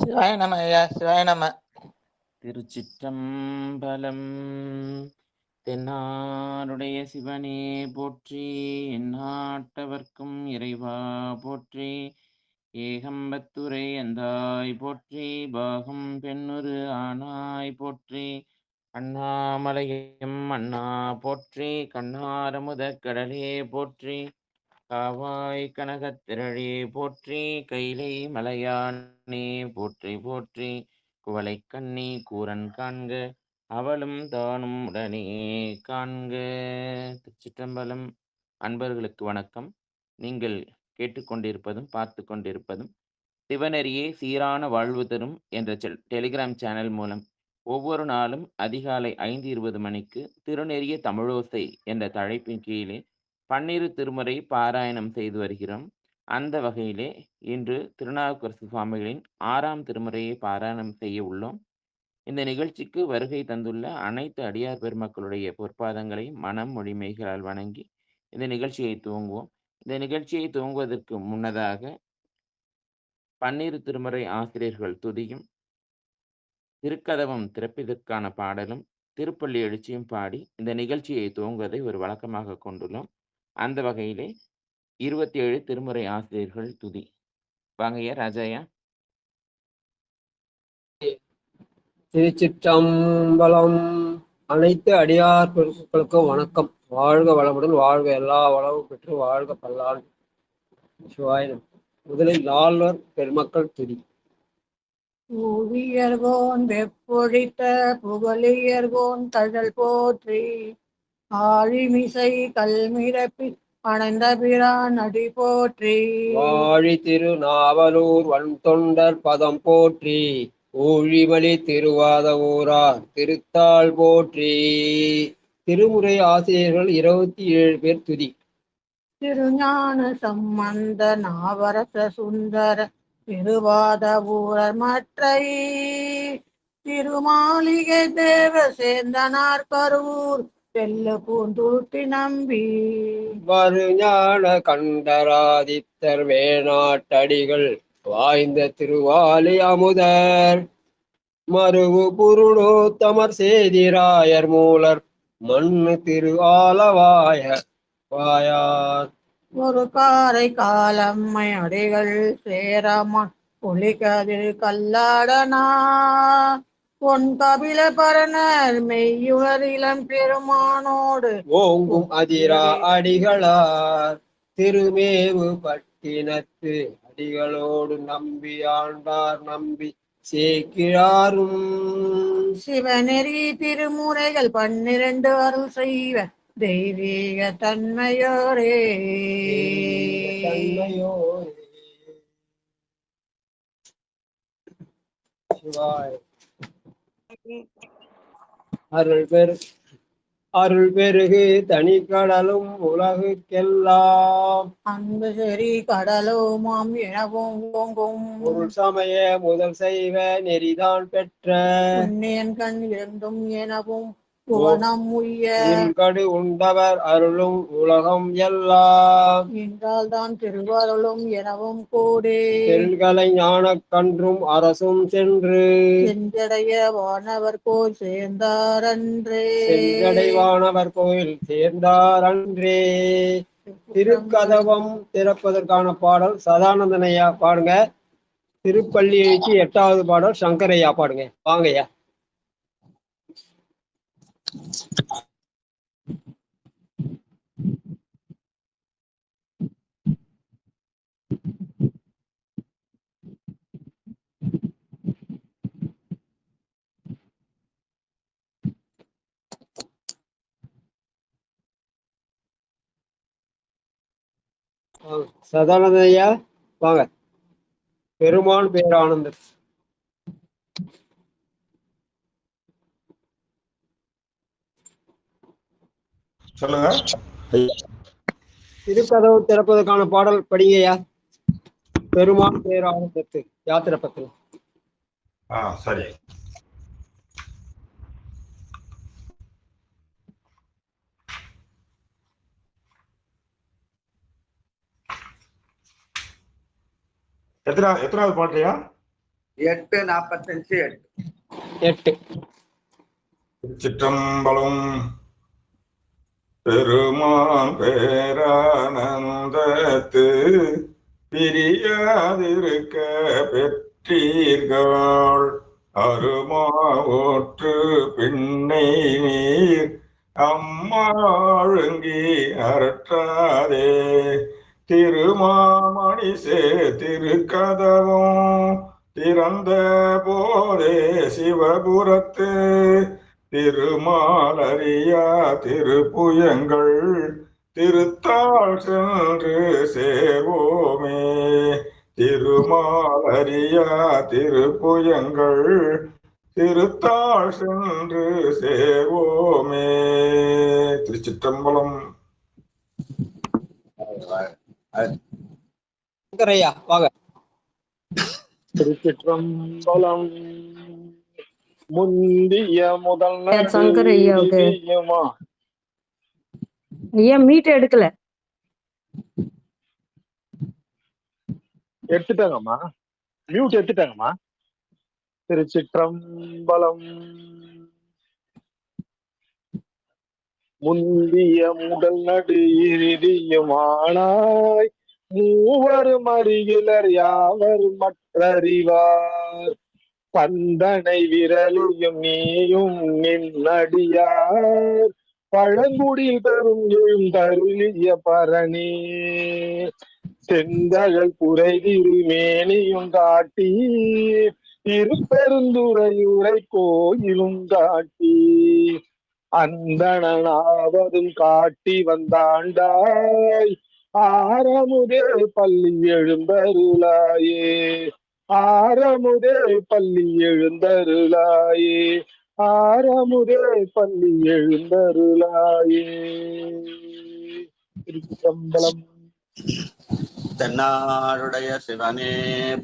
சிவாய நம ஐயா, சிவாய நம. திருச்சிற்றம்பலம். தென்னாருடைய சிவனே போற்றி, எந்நாட்டவர்க்கும் இறைவா போற்றி. ஏகம்பத்துரை எந்தாய் போற்றி, பாகம் பெண்ணுரு ஆனாய் போற்றி. அண்ணாமலையும் அண்ணா போற்றி, கண்ணாரமுத கடலே போற்றி. காவாய் கனகத்திரளே போற்றி, கைலை மலையானே போற்றி போற்றி. குவளை கண்ணி கூரன் காண்க, அவளும் தானும் உடனே காண்க. திருச்சிற்றம்பலம். அன்பர்களுக்கு வணக்கம். நீங்கள் கேட்டுக்கொண்டிருப்பதும் பார்த்து கொண்டிருப்பதும் சிவனரியே சீரான வாழ்வு தரும் என்ற டெலிகிராம் சேனல் மூலம் ஒவ்வொரு நாளும் அதிகாலை 5:20 மணிக்கு திருநெறிய தமிழோசை என்ற தலைப்பின் கீழே 12 திருமுறை பாராயணம் செய்து வருகிறோம். அந்த வகையிலே இன்று திருநாவுக்கரசு சுவாமிகளின் 6ஆம் திருமுறையை பாராயணம் செய்ய உள்ளோம். இந்த நிகழ்ச்சிக்கு வருகை தந்துள்ள அனைத்து அடியார் பெருமக்களுடைய பொற்பாதங்களை மனம் மொழிமைகளால் வணங்கி இந்த நிகழ்ச்சியை துவங்குவோம். இந்த நிகழ்ச்சியை துவங்குவதற்கு முன்னதாக 12 திருமுறை ஆசிரியர்கள் துதியும், திருக்கதவம் திறப்பதற்கான பாடலும், திருப்பள்ளி எழுச்சியும் பாடி இந்த நிகழ்ச்சியை துவங்குவதை ஒரு வழக்கமாக கொண்டுள்ளோம். அந்த வகையிலே 27 திருமுறை ஆசிரியர்கள் துதி. வாங்கய்யா ராஜாயா. திருச்சிற்றம்பலம். அனைத்து அடியார் பெருமக்களுக்கும் வணக்கம். வாழ்க வளமுடன், வாழ்க எல்லா வளமும் பெற்று வாழ்க பல்லாண்டு. சிவாயினம். முதலில் நால்வர் பெருமக்கள் துதி. ஊழியர்கோன் வெப்பொழித்த புகழியர்கோன் தழல் போற்றி, ஆழிமிசை கல்மிரப்பி அணைந்த பிரான் அடி போற்றி. வாழி திருநாவலூர் வன்தொண்டர் பதம் போற்றி, ஊழிமலி திருவாத ஊரார் திருத்தாள் போற்றி. திருமுறை ஆசிரியர்கள் 27 பேர் துதி. திருஞான சம்பந்த நாவரச சுந்தர திருவாத ஊரர் மற்றை, திருமாளிகை தேவ சேந்தனார் கரூர் செல்ல பூந்தூட்டி நம்பி. வருஞான கண்டராதித்தர் வேணாட்டடிகள் வாய்ந்த திருவாலி அமுதர், மருவு புருடோத்தமர் சேதிராயர் மூலர் மண்ணு திரு ஆலவாய வாயார். ஒரு காரை காலம்மை அடிகள் சேரமான் புலிகதிர் கல்லாடனா, பொன் கபில பரணர் மெய்யுணர் இளம் பெருமானோடு ஓங்கும் அதிரா அடிகளார், திருமேவு பட்டினத்து அடிகளோடு நம்பி ஆண்டார் நம்பி சேக்கிழாரும். சிவநெறி திருமுறைகள் 12 அருள் செய்வ தெய்வீக தன்மையோரே. சிவாய். அருள் பெருகு தனி கடலும் உலகுக்கெல்லாம், அன்பு செறி கடலுமாம் எனவும் ஓங்கும் பொருள் சமய முதல் செய்வ நெறிதான் பெற்ற, புண்ணியன் கண் இருந்தும் எனவும் புவனம் உய்ய, கடு உண்டவர் அருளும் உலகம் எல்லாம், என்றால் தான் திருவருளும் எனவும் கூடி. செல்களை ஞான கன்றும் அரசும் சென்று, செஞ்சடைய வானவர் கோல் சேர்ந்தாரன்றே. சென்றடைவானவர் கோயில் சேர்ந்தாரன்றே. திருக்கதவம் திறப்பதற்கான பாடல் சதானந்தனையா பாடுங்க. திருப்பள்ளி எழுச்சி 8வது பாடல் சங்கரையா பாடுங்க. வாங்கய்யா. சதானந்தையா வாங்க. பெருமான் பேரானந்தர். சொல்லுங்க. திருக்கதவு திறப்பதற்கான பாடல் படிங்கய்யா. பெருமான் பேரானந்தத்து யாத்திரை பத்து. சரி. எத்தனாவது பாட்டுலையா? 8:45 8. சிற்றம்பலம். பெருமான் பேரானந்தத்து பிரியாதிருக்க பெற்றீர்கள் அருமா ஒற்று பின்னை நீர் அம்மாழுங்கி அரற்றாதே திருமாமணிசே திருக்கதவும் திறந்த போதே சிவபுரத்து திருமாலரியா திருப்புயங்கள் திருத்தாள் சென்று சேவோமே திருமாலரியா திருப்புயங்கள் திருத்தாள் சென்று சேவோமே. திருச்சிற்றம்பலம். சங்கரையா வாங்க. திருச்சிற்றம்பலம். முந்திய முதல் சங்கர் ஐயாவுக்கு ஐயா மீட் எடுக்கல. எடுத்துட்டாங்கம்மா, மியூட் எடுத்துட்டாங்கம்மா. திருச்சிற்றம்பலம். முந்திய முதல் நடு இறுதியுமானாய் மூவரும் அறிகிலர் யாவர் மற்றறிவார் பந்தனை விரலியும் நீயும் நின்னடியார் பழங்குடில் பெரும் எழுந்தருளிய பரணி செந்தழல் புரை திருமேனியும் காட்டி திருப்பெருந்துறையுரை கோயிலும் காட்டி அந்தணனாவதும் காட்டி வந்தாண்டாய் ஆரமுதே பள்ளி எழுந்தருளாயே ஆரமுதே பள்ளி எழுந்தருளாயே ஆரமுதே பள்ளி எழுந்தருளாயே. திருச்சிற்றம்பலம். தென்னாடுடைய சிவனே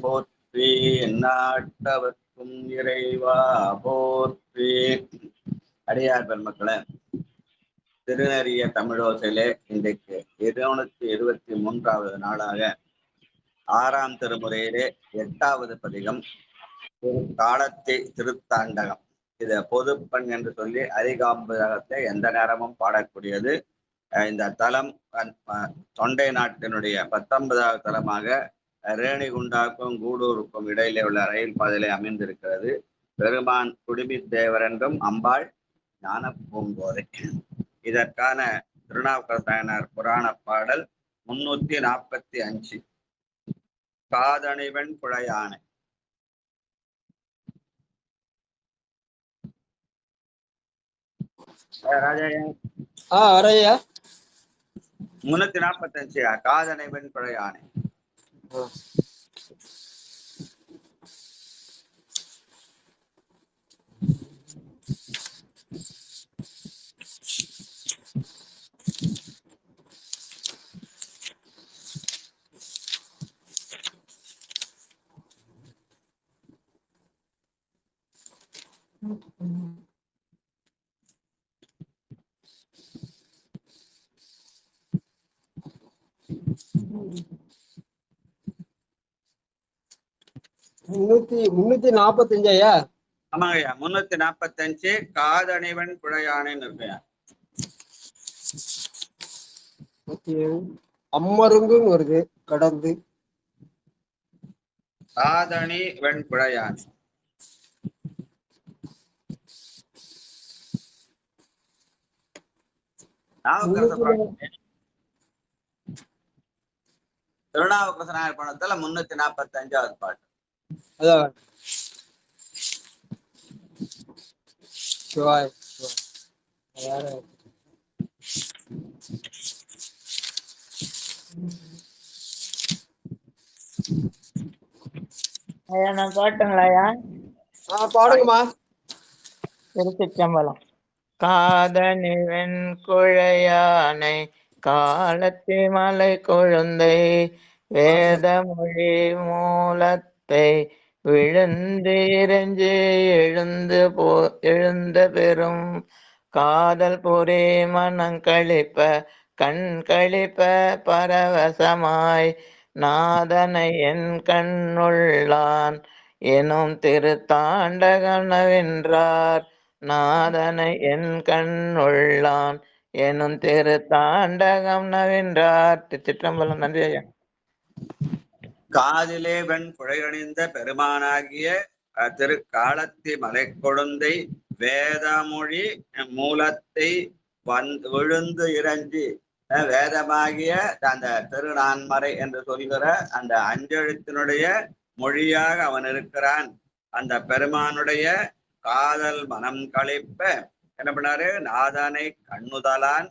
போற்றி எந்நாட்டவர்க்கும் இறைவா போற்றி. அடியார் பெருமக்களே, திருநெறிய தமிழோசையிலே இன்றைக்கு 223வது நாளாக 6ஆம் திருமுறையிலே 8வது பதிகம் காலத்தை திருத்தாண்டகம். இது பொதுப்பண் என்று சொல்லி அரிகாம்பகத்தை எந்த நேரமும் பாடக்கூடியது. இந்த தலம் தொண்டை நாட்டினுடைய 19வது தலமாக ரேணிகுண்டாக்கும் கூடூருக்கும் இடையிலே உள்ள ரயில் பாதையிலே அமைந்திருக்கிறது. பெருமான் குடிமி தேவர் என்றும் அம்பாள் ஞான பூங்கோதை. இதற்கான திருநாவுக்கரசர் புராண பாடல் 345. காதணிவன் குழையானை. வரையா 345 காதணிவன் குழையானை. முன்னூத்தி 45 ஐயா. ஆமாங்கய்யா, 345 காதணிவன் குழையானைன்னு இருக்கையா. அம்மருங்குன்னு வருது கடந்து. காதணி வெண்குழையானை. திருநாவுக்கரசர் பணத்துல 345வது பாட்டு. அதான் சிவாய் ஐயா நான் பாட்டுங்களாயா? பாடுங்கம்மா. திருச்சிற்றம்பலம். காதணி வெண்குழையானை காலத்தி மலை கொழுந்தை வேதமொழி மூலத்தை விழுந்து இறைஞ்சி எழுந்த பெரும் காதல் புரி மனம் கழிப்ப கண் கழிப்ப பரவசமாய் நாதனை என் கண்ணுள்ளான் எனும் திருத்தாண்டகம் நவின்றார் நாதனை என் கண்ணுள்ளான் எனும் திருத்தாண்டகம் நவின்றார். திருச்சிற்றம்பலம். நன்றி ஐயா. காதிலே வெண் குழையணிந்த பெருமானாகிய திருக்காலத்தி மலை கொழுந்தை வேதமொழி மூலத்தை விழுந்து இறஞ்சி வேதமாகிய அந்த திருநான்மறை என்று சொல்கிற அந்த அஞ்செழுத்தினுடைய மொழியாக அவன் இருக்கிறான். அந்த பெருமானுடைய காதல் மனம் கழிப்ப என்ன பண்ணாரு, நாதனை கண்ணுதலான்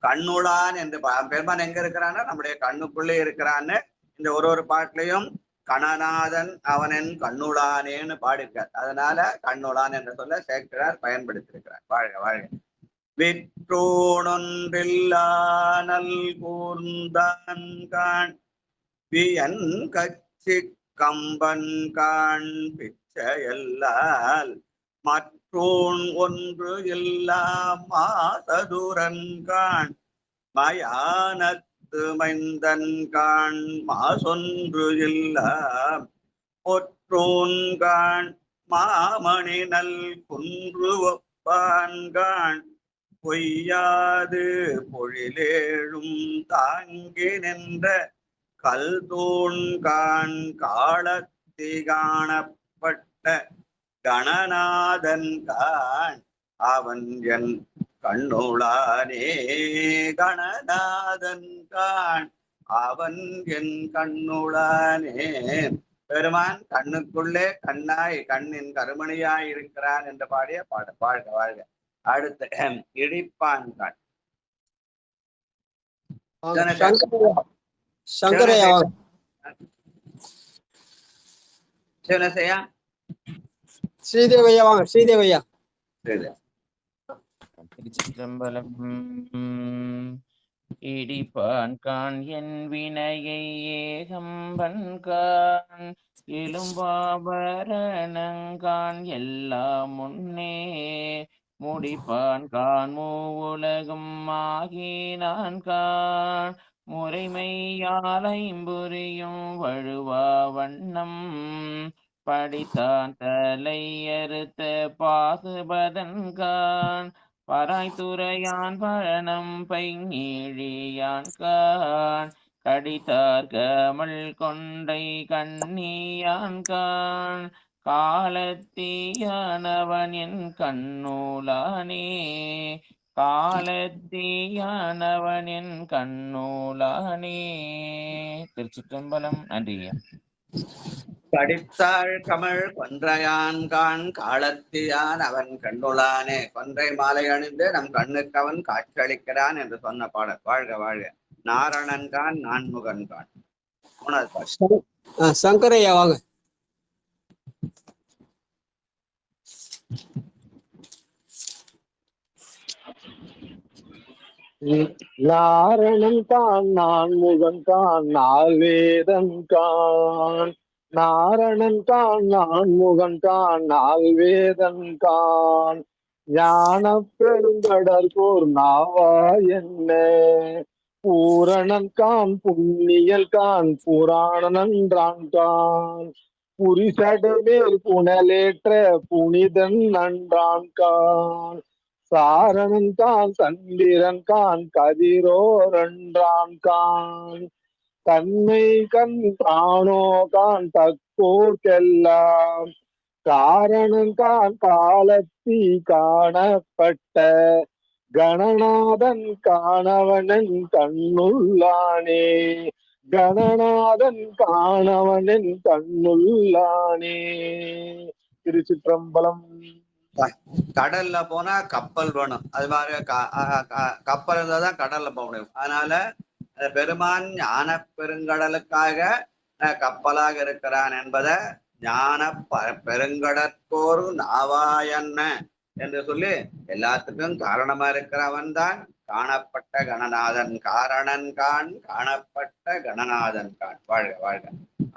கண்ணுளான் என்று பெருமான் எங்க இருக்கிறான்னு நம்முடைய கண்ணுக்குள்ளே இருக்கிறான்னு இந்த ஒரு பாட்டிலையும் கணநாதன் அவனின் கண்ணுளானேன்னு பாடியிருக்கார். அதனால கண்ணுளான் என்று சொல்ல சேக்கிழார் பயன்படுத்தியிருக்கிறார். வாழ்க வாழ்க. விற்றோனொன்றில்லானல் கூர்ந்தான் காண் வியன் கச்சி கம்பன் காண் பிச்சையல்லால் மற்றோன் ஒன்று எல்லாம் மாசதுரன் காண் மயானத்து மைந்தன் காண் மாசொன்று எல்லாம் பொற்றோன் காண் மாமணி நல் குன்று ஒப்பான் காண் பொய்யாது பொழிலேழும் தாங்கி நின்ற கல்தூண் காண் காலத்தி காணப்பட்ட கணநாதன் காண் அவன் என் கண்ணுளானே. கணநாதன் காண் அவன் என் கண்ணுளானே. பெருமான் கண்ணுக்குள்ளே கண்ணாய் கண்ணின் கருமணியாய் இருக்கிறான் என்று பாடிய பாட. வாழ்க வாழ்க. அடுத்து இடிப்பான் காண் சங்கரையா சிவனசையா ஸ்ரீதேவையா வாங்க. ஸ்ரீதேவையா. திருச்சிற்றம்பலம். இடிப்பான் கான் என் வினையை ஏகம்பன் கான் எழும்பாபரணங்கான் எல்லாம் முன்னே முடிப்பான் கான் மூவுலகும் ஆகினான் கான் முறைமையாலைம்புரியும் வழுவா வண்ணம் படித்தான் தலை அறுத்த பாசுபதன் கான் பராய்த்துறையான் பழனம் பைங்கிழியான் கான் கடித்தார் கமல் கொண்டை கண்ணியான் கான் காலத்தியானவன் என் கண்ணூலானே. காலத்தியானவன் என் கண்ணூலானே. திருச்சிற்றம்பலம். நன்றியா. கடித்தாள் கமல் கொன்றையான் கான் காலத்தியான் அவன் கண்ணுளானே. கொன்றை மாலை அணிந்து நம் கண்ணுக்கு அவன் காட்சியளிக்கிறான் என்று சொன்ன பாடல். வாழ்க வாழ்க. நாரணன் கான் நான்முகன் கான். மூணாவது பாட்டு. சங்கரையா வாங்க. நாரணன் கான் நான்முகன் கான் நால்வேதன் கான் நாரணன் கான் நான்முகன் கான் நால்வேதன் கான் ஞான பெருங்கடற்கோர் நாவா என்ன பூரணன் கான் புண்ணியல் கான் புராணனன்றான் கான் புரிசடைமேல் புனலேற்ற புனிதன் நன்றான் கான் சாரணன் கான் சந்திரன் கான் கதிரோரன்றான் கான் தன்மை கண் காணோ கான் தக்கோர்க்கெல்லாம் காரணன் கான் காலத்தி காணப்பட்ட கணநாதன் காணவனன் கண்ணுள்ளானே. கணநாதன் காணவனன் கண்ணுள்ளானே. திருச்சிற்றம்பலம். கடல்ல போனா கப்பல் வேணும். அது மாதிரி கப்பல் இருந்தாதான் கடல்ல போக முடியும். அதனால பெருமான் ஞான பெருங்கடலுக்காக கப்பலாக இருக்கிறான் என்பதை ஞான பெருங்கடற்கோர் நாவாயன்ன என்று சொல்லி எல்லாத்துக்கும் காரணமா இருக்கிறவன் தான் காணப்பட்ட கணநாதன். காரணன் கான் காணப்பட்ட கணநாதன் கான். வாழ்க வாழ்க.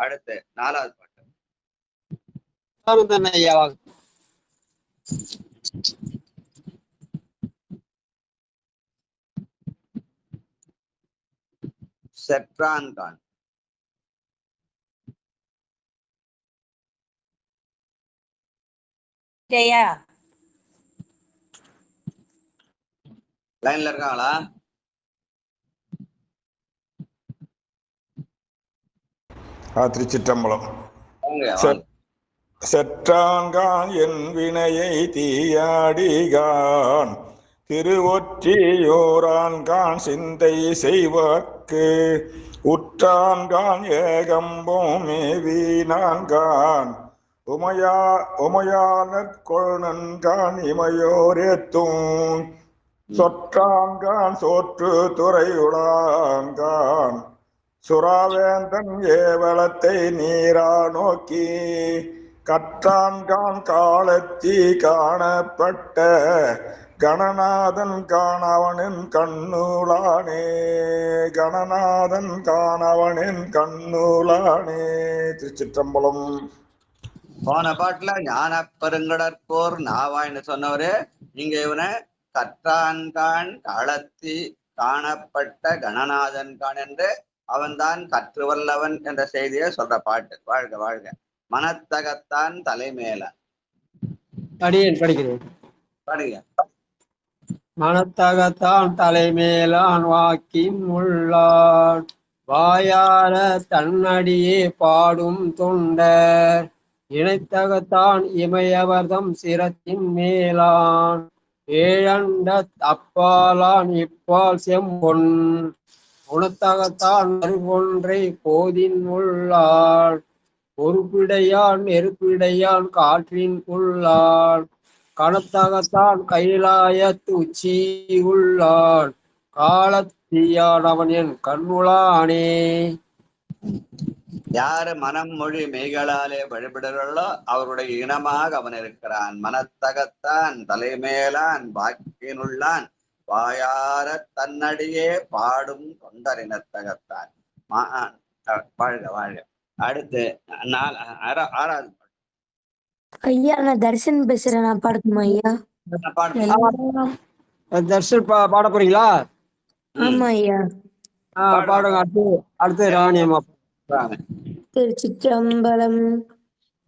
அடுத்து நாலாவது பாட்டு. செற்றான் கான். ஐயா. லைன்ல இருக்காங்களா? திருச்சிற்றம்பலம். வாங்க வாங்க. செற்றான்கான் என் வினையை தீயாடிகான் திருவொற்றியூரான்கான் சிந்தை செய்வார்க்கு உற்றான்கான் ஏகம்போம் மேவினான்கான் உமையானற்கொழுனன்கான் இமையோரேத்தும் சொற்றான்கான் சோற்று துறையுளான்கான் சுராவேந்தன் ஏவலத்தை நீரா நோக்கி கற்றான்கான் காலத்தி காணப்பட்ட கணநாதன் காணவனின் கண்ணூலானே கணநாதன் காணவனின் கண்ணூலானே. திருச்சிற்றம்பலம். போன பாட்டுல ஞான பெருங்கடற்போர் நாவாய்னு சொன்னவரு இங்க இவனை கற்றான்கான் காலத்தி காணப்பட்ட கணநாதன் கான் என்று அவன்தான் கற்று வல்லவன் என்ற செய்தியை சொல்ற பாட்டு. வாழ்க வாழ்க. மனத்தகத்தான் தலைமேல அடியேன் படிக்கிறேன். பாடுங்க. மனத்தகத்தான் தலைமேலான் வாக்கின் உள்ளான் வாயார தன்னடியே பாடும் தொண்டர் இணைத்தகத்தான் இமையவர்தம் சிரத்தின் மேலான் ஏழண்ட அப்பாலான் இப்பால் செம்பொன் உணத்தகத்தான் மறுபொன்றை போதின் உள்ளாள் பொறுப்பிடையான் நெருப்பிடையான் காற்றின் உள்ளாள் கணத்தகத்தான் கைலாயத்து உச்சி உள்ளாள் காலத்தீயான் அவன் என் கண்ணுளானே. யாரு மனம் மொழி மெய்களாலே வழிபடுகிறார்களோ அவருடைய இனமாக அவன் இருக்கிறான். மனத்தகத்தான் தலைமேலான் வாக்கினுள்ளான் வாயார தன்னடியே பாடும் தொண்டரினத்தகத்தான். வாழ்க வாழ்க. அடுத்து ஆறாவது ஐயா நான் தர்ஷன் பேசுறேன். நான் பாடணுமா ஐயா? தர்ஷன் பாட போறீங்களா? ஆமா ஐயா. பாடுங்க. அடுத்து ராணி அம்மா. திருச்சிற்றம்பலம்.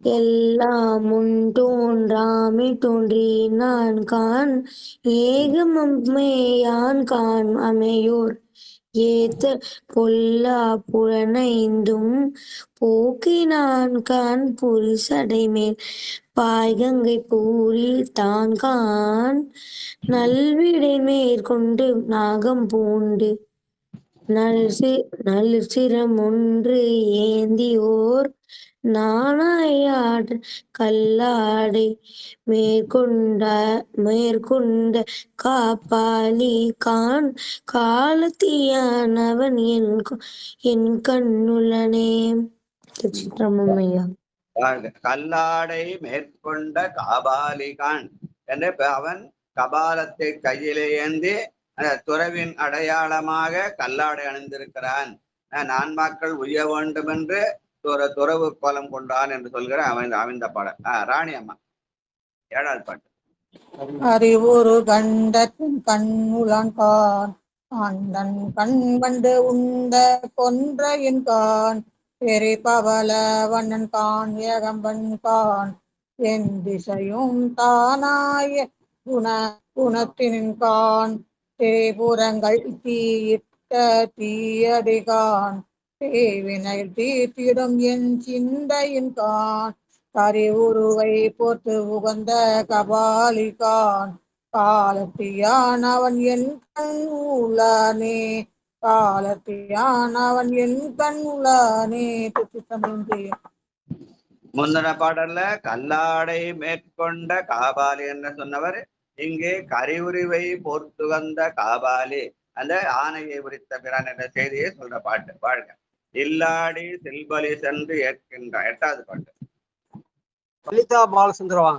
எல்லாம் முன் தோன்றாமை தோன்றினான் கான் ஏகமம்மையான் கான் அமையோர் ஏத்த பொல்லா புலனைந்தும் போக்கினான் கான் புரிசடைமேல் பாய்கங்கை பூரி தான் கான் நல்விடை மேற்கொண்டு நாகம் பூண்டு நல்சிரம் ஒன்று ஏந்தியோர் நாணாயாடு கல்லாடை மேற்கொண்ட காப்பாளி கான் காலத்தியானவன் என் கண்ணுளனே. திருச்சிற்றம்பலம். கல்லாடை மேற்கொண்ட காபாலிகான் என்று அவன் கபாலத்தை கையிலே ஏந்தி துறவின் அடையாளமாக கல்லாடை அணிந்திருக்கிறான். நான்மாக்கள் உய்ய வேண்டும் என்று துறவு கோலம் கொண்டான் என்று சொல்கிற அவன் பாடல். ராணி அம்மா ஏழாவது பாட்டு. அறிவுறு கண்டத்தின் கண்ணுளான் கான் ஆண்டன் கண் கண்டு உண்ட கொன்றையின் கான் பெரி பவல வண்ணன் கான் ஏகம்பன் கான் என் திசையும் தானாய குணத்தின் கான் தேபுரங்கள் தீயிட்ட தீயடிகான் தேவினை தீர்த்திடும் என் சிந்தையின் கான் கரிவுருவை போட்டு உகந்த கபாலிகான் காலத்தியான் அவன் என் கண் உள்ளானே காலத்தியான் அவன் என் கண் உள்ளானே. முந்தின பாடல்ல கல்லாடை மேற்கொண்ட காபாலி என்று சொன்னவர் இங்கே கரிவுரிவை போர்த்து வந்த காபாலி அந்த ஆணையை உரித்த பிரான் என்ற செய்தியை சொல்ற பாட்டு. வாழ்க. இல்லாடி செல்பலி சென்று ஏற்கின்ற எட்டாவது பாட்டு. லலிதா பாலசுந்தரவா.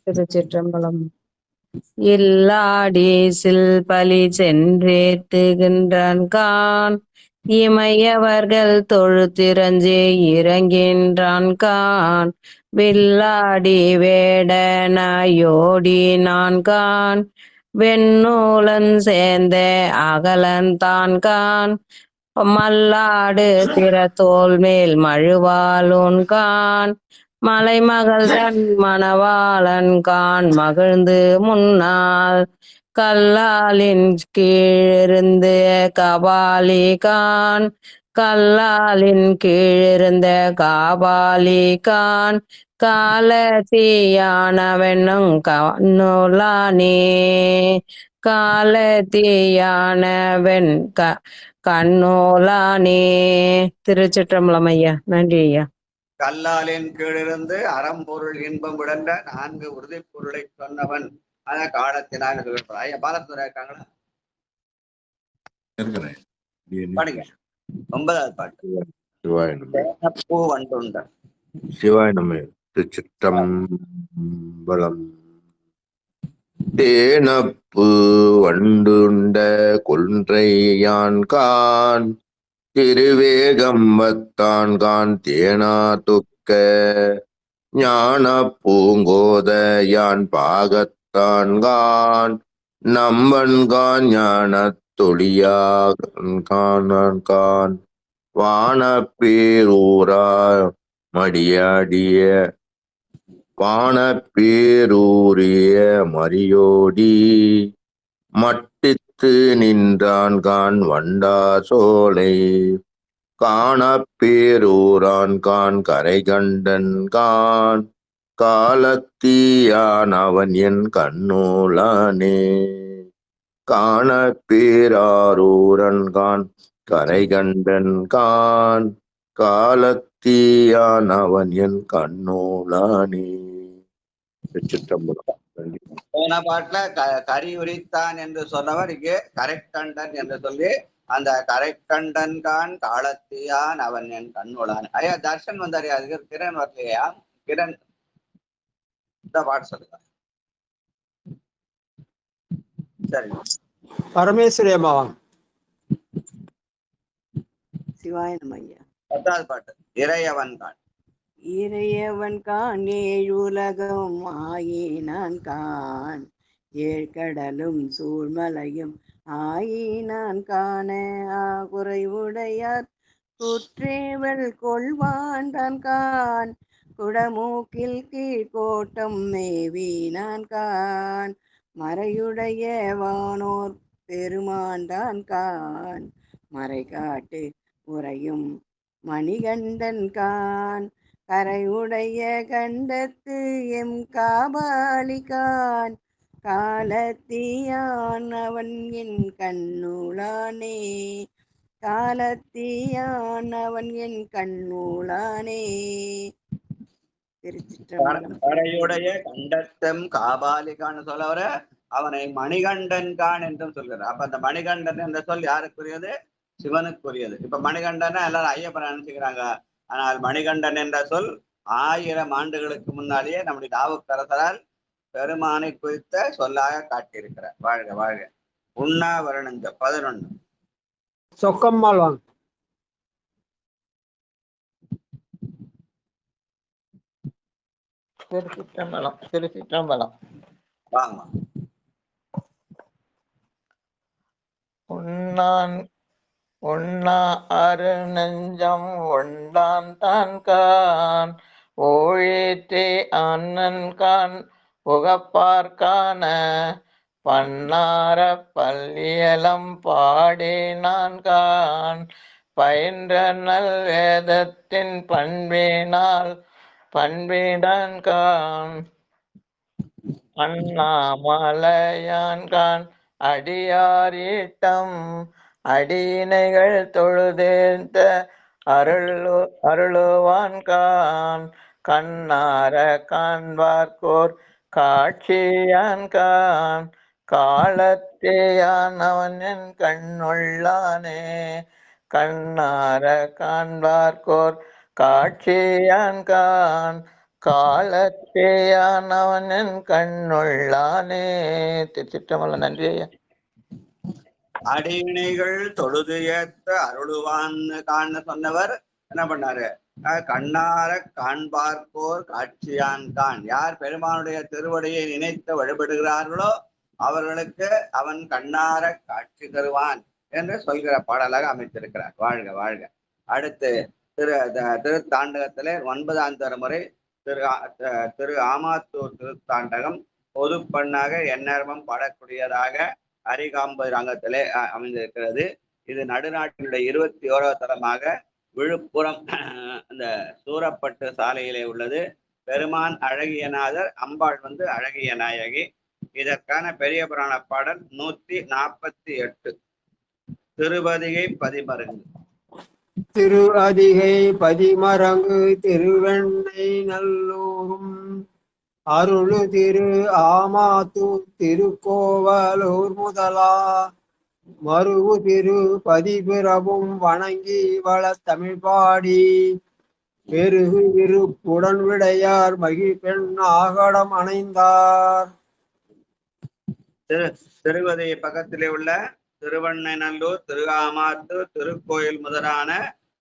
திருச்சிற்றம்பலம். இல்லாடி சில்பலி சென்றேத்துகின்றான் கான் இமையவர்கள் தொழுத்திரஞ்சே இறங்கின்றான் கான் வில்லாடி வேடனாயோடி நான் கான் வெண்ணூலன் சேர்ந்த அகலன் தான் கான் மல்லாடு திறத்தோல் மேல் மழுவாலோன்கான் மலைமகள் தன் மணவாளன்கான் மகிழ்ந்து முன்னால் கல்லாலின் கீழிருந்து கபாலிகான் கல்லாலின் கீழிருந்த காபாலிகான் காலத்தீயானவென்னும் கண்ணுளானே காலத்தீயானவன் கண்ணோலானே. திருச்சிற்றம்பலம் ஐயா. நன்றி ஐயா. கல்லாலின் கீழிருந்து அறம்பொருள் இன்பம் விடன்ற 4 உறுதி பொருளை சொன்னவன் அத காலத்தினால் சொல்றான். ஐயா பாலசுந்தரா இருக்காங்களா? பாடுங்க. 9வது பாட்டு. பூ வண்டுண்ட. சிவாய நம. திருச்சிற்றம்பலம். தேனப்பு வண்டுண்ட கொன்றையான்கான் திருவேகம்பத்தான் தேனா துக்க ஞான பூங்கோதையான் பாகத்தான்கான் நம்பன்கான் ஞான தொழியான் வானப்பேரூரா மடியாடிய வானப்பேரூரிய மரியோடி மட்டித்து நின்றான்கான் வண்டார் சோலை காணப்பேரூரான்கான் கரை கண்டன்கான் காலத்தீயான் அவன் என் கண்ணூலானே காணப்பேரூரன்கான் கரை கண்டன்கான் காலத்தீயான் அவன் என் கண்ணூலானே. போன பாட்டுல கரி உரித்தான் என்று சொன்னவர் இங்கே கரைக்கண்டன் என்று சொல்லி அந்த கரைக்கண்டன்கான் காலத்தியான் அவன் என் கண்ணுளான். ஐயா தர்ஷன் வந்தாரு. அதுக்கு கிரண் வரலையா? கிரண் இந்த பாட்டு சொல்லுங்க. சரி பரமேஸ்வரி அம்மாவா? சிவாய நம ஐயா. 10வது பாட்டு. இறையவன் கான். இறையவன் கான் ஏழுலகம் ஆயினான் கான் ஏழ்கடலும் சூழ்மலையும் ஆயினான் காண குறைவுடையார் குற்றேவல் கொள்வாண்டான் கான் குடமூக்கில் கீழ்கோட்டம் மேவினான் கான் மறையுடைய வானோர் பெருமாண்டான் கான் மறை காட்டு உறையும் மணிகண்டன் கான் கரையுடைய கண்டத்து எம் காபாலிகான் காலத்தீயான் அவன் என் கண்ணூலானே காலத்தீயான் அவன் என் கண்ணூலானே. திருச்சிற்றம்பலம். கரையுடைய கண்டத்தம் காபாலிகான்னு சொல்லவர அவனை மணிகண்டன் கான் என்றும் சொல்கிறார். அப்ப அந்த மணிகண்டன் என்ற சொல் யாருக்குரியது? சிவனுக்குரியது. இப்ப மணிகண்டனை எல்லாரும் ஐயப்பன் நினைச்சுக்கிறாங்க. ஆனால் மணிகண்டன் என்ற சொல் 1000 ஆண்டுகளுக்கு முன்னாலேயே நம்முடைய நாவுக்கரசரால் பெருமானை குறித்த சொல்லாக காட்டியிருக்கிறார். வாழ்க வாழ்க. உண்ணாவரணங்க 11. சொக்கம்மாள் வாங்க. திருச்சிற்றம்பலம். திருச்சிற்றம்பலம். வாங்க. உண்ணா அரு நெஞ்சம் உண்டான் தான்கான் ஓழித்தே அண்ணன் கான் புகப்பார்கான பன்னார பல்லியலம் பாடினான் கான் பயின்ற நல் வேதத்தின் பண்பினான் கான் அண்ணாமலையான்கான் அடியாரிட்டம் அடியினைகள் தொழுதேந்த அருளுவான்கான் கண்ணார காண்பார்கோர் காட்சியான்கான் காலத்தேயான் அவன் என் கண்ணுள்ளானே கண்ணார காண்பார்கோர் காட்சியான்கான் காலத்தேயான் அவன் என் கண்ணுள்ளானே. திருச்சிற்றம்பலம். நன்றி ஐயா. அடியினைகள் தொழுது ஏத்த அருளுவான் கான்னு சொன்னவர் என்ன பண்ணாரு? கண்ணார காண்பார்ப்போர் காட்சியான் கான். யார் பெருமானுடைய திருவடியை நினைத்து வழிபடுகிறார்களோ அவர்களுக்கு அவன் கண்ணார காட்சி தருவான் என்று சொல்கிற பாடலாக அமைத்திருக்கிறார். வாழ்க வாழ்க. அடுத்து திருத்தாண்டகத்திலே 9ஆம் திருமுறை திரு ஆமாத்தூர் திருத்தாண்டகம் பொதுப்பண்ணாக எந்நேரமும் பாடக்கூடியதாக அரிகாம்பு ரங்கத்திலே அமைந்திருக்கிறது. இது நடுநாட்டினுடைய 21வது தலமாக விழுப்புரம் அந்த சூரப்பட்டு சாலையிலே உள்ளது. பெருமான் அழகியநாதர், அம்பாள் அழகிய நாயகி. இதற்கான பெரிய புராண பாடல் 148. திருவதிகை பதிமருங்கு. திரு அதிகை பதிமரங்கு திருவெண்ணை நல்லூரும் அருளு திரு ஆமாத்தூர் திருக்கோவலூர் முதலா மருவு திரு பதிபிரவும் வணங்கி வள தமிழ் பாடி பெருகு இருப்புடன் விடையார் மகிழ்பெண் ஆகடம் அணைந்தார். திருவதி பக்கத்திலே உள்ள திருவெண்ணைநல்லூர், திருஆமாத்தூர், திருக்கோயில் முதலான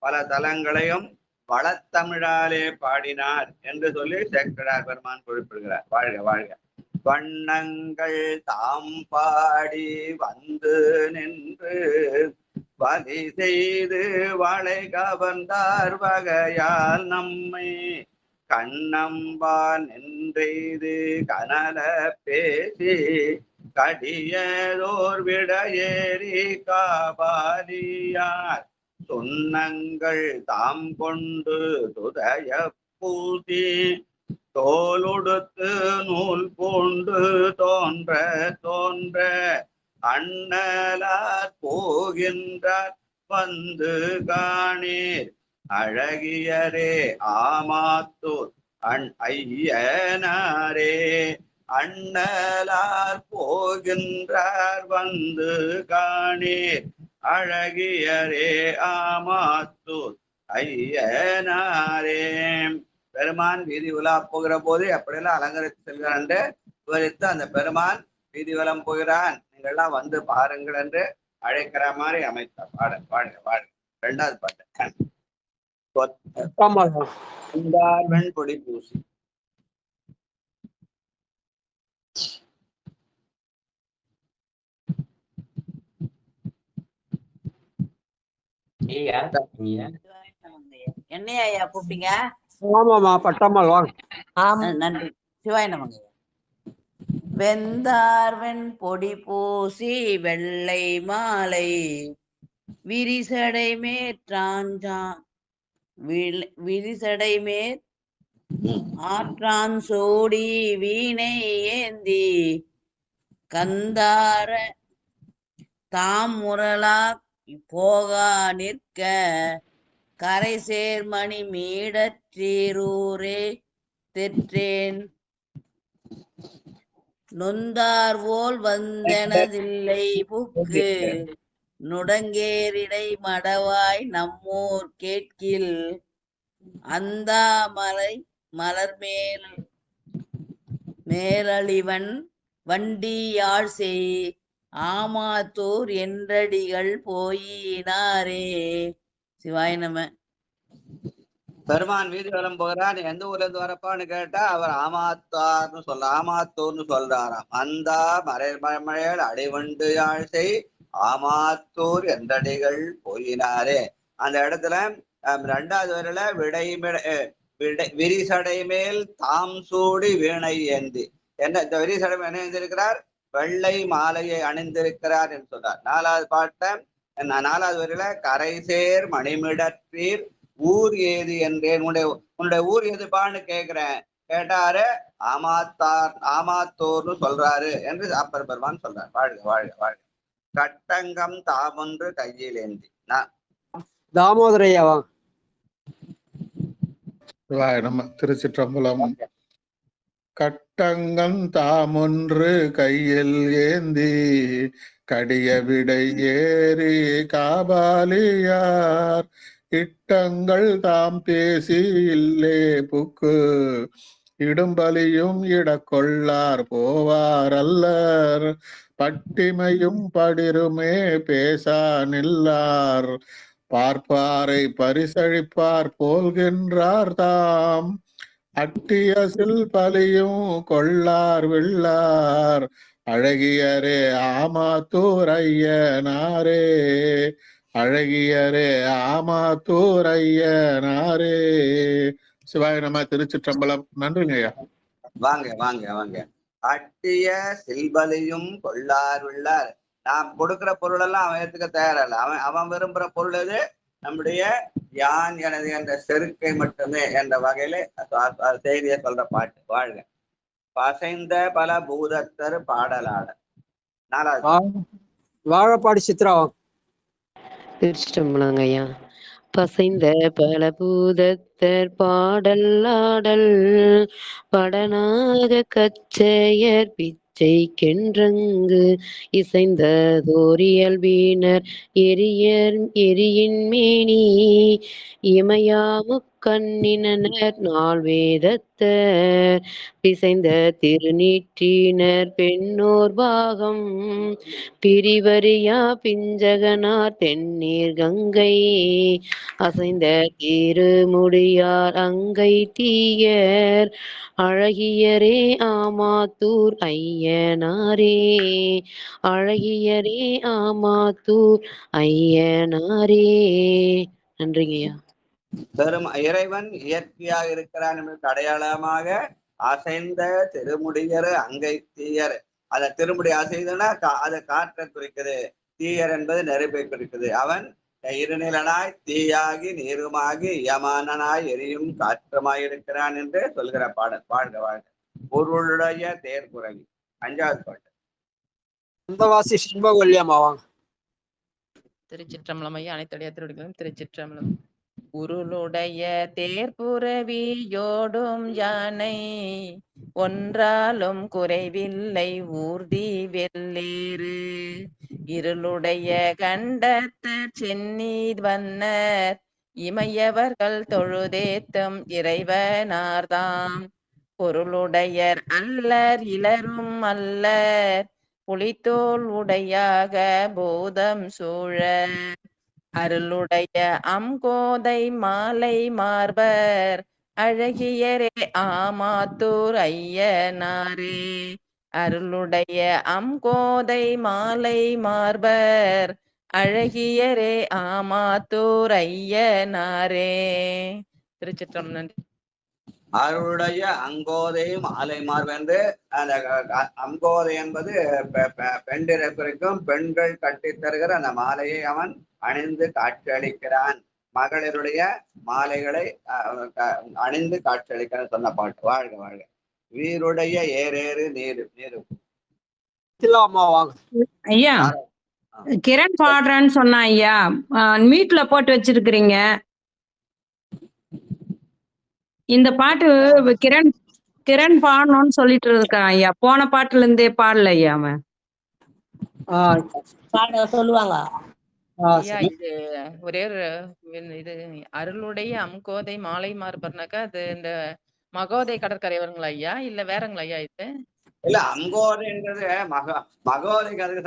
பல தலங்களையும் வளத்தமிழாலே பாடினார் என்று சொல்லி சேக்கிழார் பெருமான் குறிப்பிடுகிறார். வாழ்க வாழ்க. வண்ணங்கள் தாம் பாடி வந்து நின்று வலி செய்து வாழை கவர்ந்தார் வகையால் நம்மை கண்ணம்பால் நின்றெய்து கனல பேசி கடியதோர் விடையேறி காபாலியார் சொன்னங்கள் தாம் கொண்டு துதய பூசி தோலுடுத்து நூல் பூண்டு தோன்ற தோன்ற அண்ணலார் போகின்றார் வந்து காணீர் அழகியரே ஆமாத்தூர் ஐயனாரே. அண்ணலார் போகின்றார் வந்து காணீர் அழகியரே ஆமாத்தூர் ஐயனாரே. பெருமான் வீதி உலா போகிற போது எப்படியெல்லாம் அலங்கரித்து செல்கிறான் என்று விவரித்து அந்த பெருமான் வீதி வலம் போகிறான், நீங்கள்லாம் வந்து பாருங்கள் என்று அழைக்கிற மாதிரி அமைத்தார் பாடல். வாழ்க வாழ்க. 2வது பாட்டு. வெண்பொடி பூசி. என்னையா கூப்பிட்டீங்க? ஆமாமா பட்டம்மாள் வாங்க. நன்றி. சிவாய நமங்க. வெந்தார் வெண்பொடி பூசி வெள்ளை மாலை விரிசடை மேற்றாஞ்சான் விரிசடை மேற் ஆற்றான் சோடி வீணை ஏந்தி கந்தார தாம் முரலா போகா நிற்க கரை சேர்மணி மீடற்றீரூரே தெற்றேன் நொந்தார் போல் வந்தனதில்லை புக்கு நுடங்கேரிடை மடவாய் நம்மூர் கேட்கில் அந்தா மலை மலர் மேலழிவன் வண்டி யாழ் செய் ஆமாத்தூர் என்றடிகள் போயினாரே. சிவாய நம. பெருமான் வீதி வலம் போகிறான். எந்த ஊர்ல இருந்து வரப்பான்னு கேட்டா அவர் ஆமாத்தூர்னு சொல்றாராம். அந்த மறைமழையில் அடிவண்டு யாழ் செய் ஆமாத்தூர் என்றடிகள் போயினாரே. அந்த இடத்துல 2வது வரையில விரிசடை மேல் தாம் சூடி வீணை ஏந்தி என்ன இந்த விரிசடை அணிந்திருக்கிறார், வெள்ளை மாலையை அணிந்திருக்கிறார் என்று சொல்றார். 4வது பாட்டை 4வது வரையில கரை சேர் மணிமிடற்றீர் ஊர் ஏது என்றேன், உன்னுடைய ஊர் எதுப்பான்னு கேட்கிறேன். கேட்டாரு ஆமாத்தூர்னு சொல்றாரு என்று அப்பர் பெருமான் சொல்றார். வாழ்க வாழ்க வாழ்க. கட்டங்கம் தாமொன்று கையில் ஏந்தி. தாமோதரையாவா? நம்ம திருச்சிற்றம்பலம். கட்டங்கம் தாமொன்று கையில் ஏந்தி கடிய விடை ஏறி காபாலியார் இட்டங்கள் தாம் பேசி இல்லே புக்கு இடும்பலியும் இடக்கொள்ளார் போவார் அல்லர் பட்டிமையும் படிருமே பேசா நில்லார் பார்ப்பாரை பரிசழிப்பார் போல்கின்றார் தாம் அட்டிய சில் பலியும் கொள்ளார் வில்லார் அழகியரே ஆமாத்தூர் ஐயனாரே, அழகியரே ஆமாத்தூர் ஐயனாரே. சிவாய நம. திருச்சிற்றம்பலம். நன்றிங்க ஐயா. வாங்க வாங்க வாங்க. அட்டிய செல்வலையும் கொள்ளார் உள்ளார். நாம் கொடுக்கிற பொருள் எல்லாம் அவன் ஏத்துக்க தயாரில்ல. அவன் விரும்புற பொருள் எது? நம்முடைய யான் எனது என்ற செருக்கை மட்டுமே என்ற வகையில செய்தியை சொல்ற பாட்டு. வாழ்க. பசைந்த பல பூதத்தர் பாடலாட. நாலாவது வாழப்பாடி சித்ராவம். திருச்சிட்டம்பலங்க ஐயா. பசைந்த பல பூதத்தர் பாடல்லாடல் படனாக கச்சையர் பிச்சை கென்றங்கு இசைந்த தோரியல்பீனர் எரியின் மேனி இமயாமு கண்ணினர் நாள் வேதத்தர் பிசைந்த திருநீற்றினர் பெண்ணோர் பாகம் பிரிவரியா பிஞ்சகனார் தென்னீர் கங்கை அசைந்த திருமுடியார் அங்கை தீயர் அழகியரே ஆமாத்தூர் ஐயனாரே, அழகியரே ஆமாத்தூர் ஐயனாரே. நன்றிங்கய்யா. பெரும் இறைவன் இயற்கையாக இருக்கிறான் என்பதற்கு அடையாளமாக அசைந்த திருமுடியர் அங்கை தீயர். அந்த திருமுடி அசைதுன்னா அதை காற்றை குறிக்குது. தீயர் என்பது நெருப்பை குறிக்குது. அவன் இருநிலனாய் தீயாகி நீருமாகி யமானனாய் எரியும் காற்றுமாய் இருக்கிறான் என்று சொல்கிற பாடல். வாழ்க வாழ்க. பொருளுடைய தேர்குறவி. அஞ்சாவது பாட்டு. அந்தவாசி சின்பகொல்லியம் ஆவாங்க. திருச்சிற்றம்பலம் ஐயா. அனைத்தடைய திருடிகளும் திருச்சிற்றம்பலம். உருளுடைய தேர்புறவியோடும் யானை ஒன்றாலும் குறைவில்லை ஊர்தி வெள்ளேறு இருளுடைய கண்டத்தர் சென்னீர் வண்ணர் இமையவர்கள் தொழுதேத்தும் இறைவனார்தாம் பொருளுடையர் அல்லர் இலரும் அல்லர் புலித்தோல் உடையாக பூதம் சூழ அருளுடைய அம்கோதை மாலை மார்பர் அழகியரே ஆமாத்தூர் ஐயனாரே, அருளுடைய அம்கோதை மாலை மார்பர் அழகியரே ஆமாத்தூர் ஐயனாரே. திருச்சிற்றம்பலம். நன்றி. அருளுடைய அங்கோதை மாலை மார்பென்று அந்த அங்கோதை என்பது பெண்டிரை குறிக்கும். பெண்கள் கட்டி தருகிற அந்த மாலையை அவன் அணிந்து காட்சியளிக்கிறான். மகளிருடைய மாலைகளை அணிந்து காட்சியளிக்கிறான் சொன்ன பாட்டு. வாழ்க வாழ்க. வீருடைய ஏறேறு நீரு நீரு. ஐயா கிரண் பாடுறேன்னு சொன்னா ஐயா, மீட்ல போட்டு வச்சிருக்கிறீங்க. இந்த பாட்டு கிரண் பாடணும்னு சொல்லிட்டு இருக்கான் ஐயா. போன பாட்டுல இருந்தே பாடல ஐயா அவன். சொல்லுவாங்க. இது ஒரே இது அருளுடைய அம்கோதை மாலை மார்பர்னாக்கா அது இந்த மகோதை கடற்கரை வருங்களா ஐயா, இல்ல வேறங்களா ஐயா? இது இல்ல அங்கோதைன்றது மகோதைக்கு அதுக்கு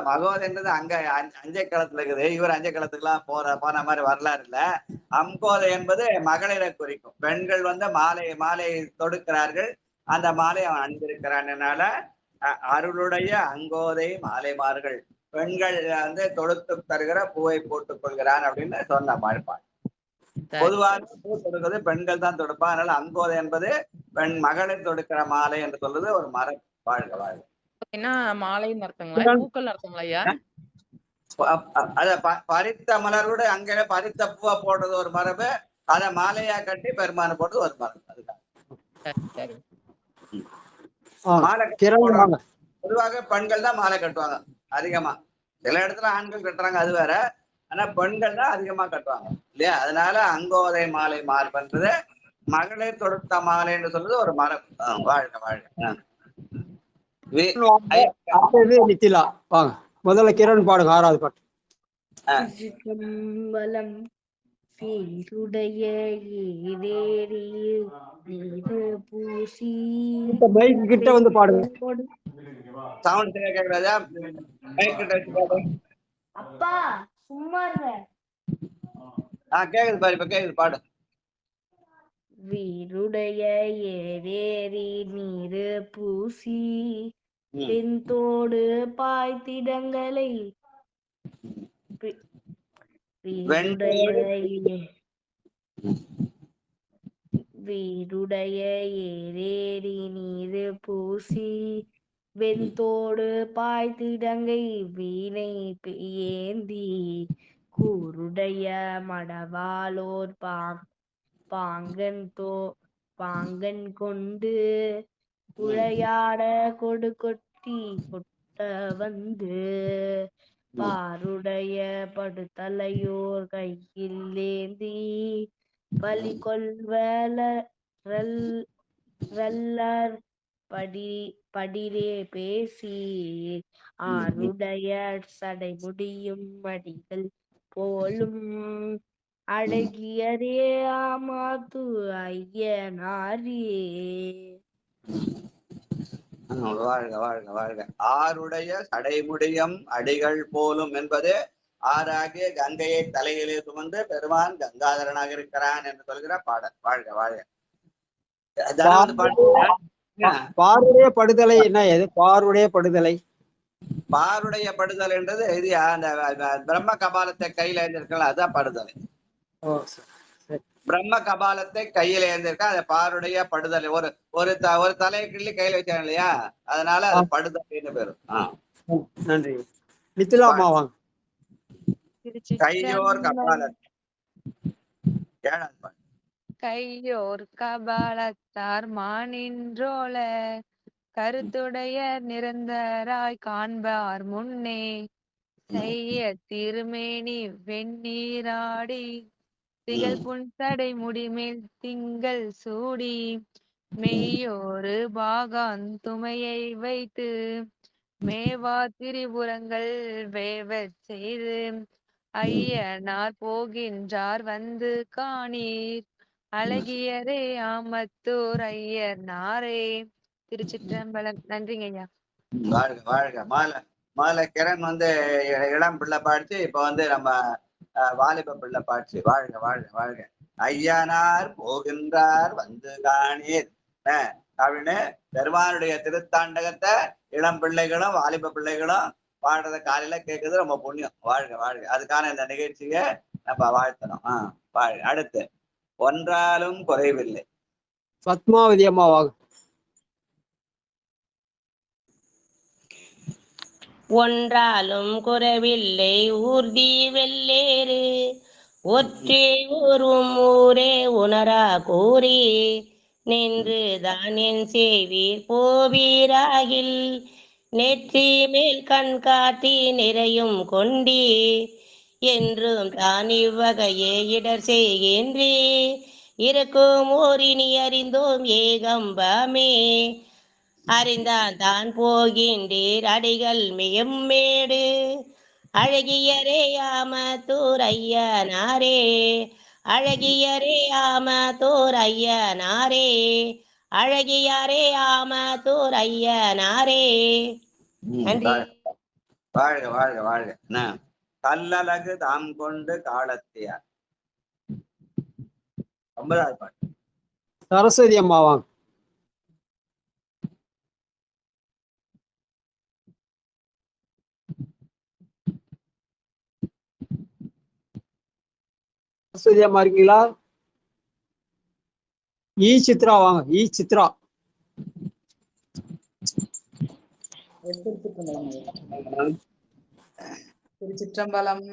மகோதைன்றது அங்க அஞ்சை களத்துல இருக்குது. இவர் அஞ்சை களத்துக்கு எல்லாம் போன மாதிரி வரலாறு இல்ல. அங்கோதை என்பது மகளிரை குறிக்கும். பெண்கள் மாலை தொடுக்கிறார்கள். அந்த மாலை அவன் அணிந்திருக்கிறான். அருளுடைய அங்கோதை மாலைமார்கள் பெண்கள் தொடுத்து தருகிற பூவை போட்டுக் கொள்கிறான் அப்படின்னு சொன்ன மாழ்பாடு. பொதுவாக பூ தொடுக்கிறது பெண்கள் தான் தொடுப்பா. அதனால அங்கோதை என்பது பெண் மகளிர் தொடுக்கிற மாலை என்று சொல்றது ஒரு மரம். வாழ்க வாழ்க. மாலைன்னு அர்த்தங்களா, பூக்கள் அர்த்தங்களா ஐயா? அத பறித்த மலரோட அங்கே பறித்த பூவை போடுறது ஒரு மரபு. அத மாலையா கட்டி பெருமானை போடுறது ஒரு மரபு. அதுதான் மாலை. பொதுவாக பெண்கள் தான் மாலை கட்டுவாங்க அதிகமா. சில இடத்துல ஆண்கள் கட்டுறாங்க, அது வேற. ஆனா பெண்கள் தான் அதிகமா கட்டுவாங்க இல்லையா? அதனால அங்கோதை மாலை மார்பன்றது மகளிர் தொடுத்த மாலை என்று சொல்றது ஒரு மரபு. வாழ்க வாழ்க. நித்திலா வாங்க. முதல்ல கிரண் பாடுங்க. ஆறாவது பாட்டு. கிட்ட வந்து பாடுங்க. சவுண்ட் கேக்குறதா? அப்பா சும்மா கேக்குது பாரு. இப்ப கேக்குது, பாடு. வீருடைய ஏவேரி நீரு பூசி வெண்தோடு பாய்த்திடங்களை வீடுடைய ஏரேடி நீரு பூசி வெண்தோடு பாய்த்திடங்கை வீணை ஏந்தி கூருடைய மடவாளோர் பாங்கன் கொண்டு உழையாட கொட்ட வந்து பாருடைய படுத்தலையோர் கையில் ஏந்தி பலி கொள்வலர் படிரே பேசி ஆருடைய சடைமுடியும் மடிகள் போலும் அழகியரே ஆமாத்து ஐயனாரே. வாழ்க வாழ்க வாழ்க. ஆருடைய சடைமுடியம் அடிகள் போலும் என்பது ஆறாகிய கங்கையை தலையிலே சுமந்து பெருமான் கங்காதரனாக இருக்கிறான் என்று சொல்கிற பாடல். வாழ்க வாழ்க. பாருடைய படுதலை என்ன? எது பாருடைய படுதலை? பாருடைய படுதல் என்றது இது அந்த பிரம்ம கபாலத்தை கையில எழுந்திருக்கல, அதுதான் படுதலை. பிரம்ம கபாலத்தை கையில எழுந்திருக்க அந்த பாருடைய படுதலை. ஒரு ஒரு தலையை கிள்ளி கையில வச்சாங்க இல்லையா, அதனால அது படுதலைன்னு பேரு. நன்றி. நித்திலாமா வாங்க. கையோர் கபாலத் கையோர் கபாலத்தார் மானின்றோல கருத்துடைய நிரந்தராய் காண்பார் முன்னே செய்ய திருமேனி வெண்ணீராடி திகழ் புன்சடை முடிமேல் திங்கள் சூடி மெய்யோரு பாகான் துமையை வைத்து மேவா திரிபுரங்கள் வேவச் செய்து ஐயனார் போகின்றார் வந்து காணீர் அழகியரே ஆமத்தூர் ஐயனாரே. திருச்சிற்றம்பலம். நன்றிங்க ஐயா. வாழ்க வாழ்க. மாலை கிரண் இளம் பிள்ளை பாடிச்சு, இப்ப நம்ம வாலிப பிள்ளை பாடிச்சு. வாழ்க வாழ்க வாழ்க. ஐயனார் போகின்றார் வந்து காணீர் அப்படின்னு பெருமானுடைய திருத்தாண்டகத்தை இளம் பிள்ளைகளும் வாலிப பிள்ளைகளும் பாடுறத காலையில கேட்கறது ரொம்ப புண்ணியம். வாழ்க வாழ்க. அதுக்கான இந்த நிகழ்ச்சியை நம்ம வாழ்த்தணும். வாழ்க. அடுத்து ஒன்றாலும் குறைவில்லை. பத்மாவதி அம்மாவாக. ஒன்றாலும் குறைவில்லை ஊர்தி வெள்ளேறு ஒற்றே ஊரும் ஊரே உணரா கூறி நின்று தான் என் செய்வீர் போவீராகில் நெற்றி மேல் கண் காட்டி நிறையும் கொண்டீ என்றும் தான் இவ்வகையே இடர் செய்கின்றே இருக்கும் ஓரினி அறிந்தோம் ஏகம்பமே அறிந்தான் தான் போகின்றீர் அடிகள் மேடு அழகியரே ஆமத்தூர் ஐயனாரே அழகியரே ஆமத்தூர் ஐயனாரே அழகியரே ஆமத்தூர் ஐயனாரே. நன்றி. வாழ்க வாழ்க வாழ்க. கல்லழகு தாம் கொண்டு காலத்தியார். 9வது பாட்டு. சரஸ்வதி அம்மாவாங்க. சரஸ்வதி அம்மா இருக்கீங்களா? ஈ சித்ரா வாங்க. ஈ சித்ரா. திருச்சிற்றம்பலம்.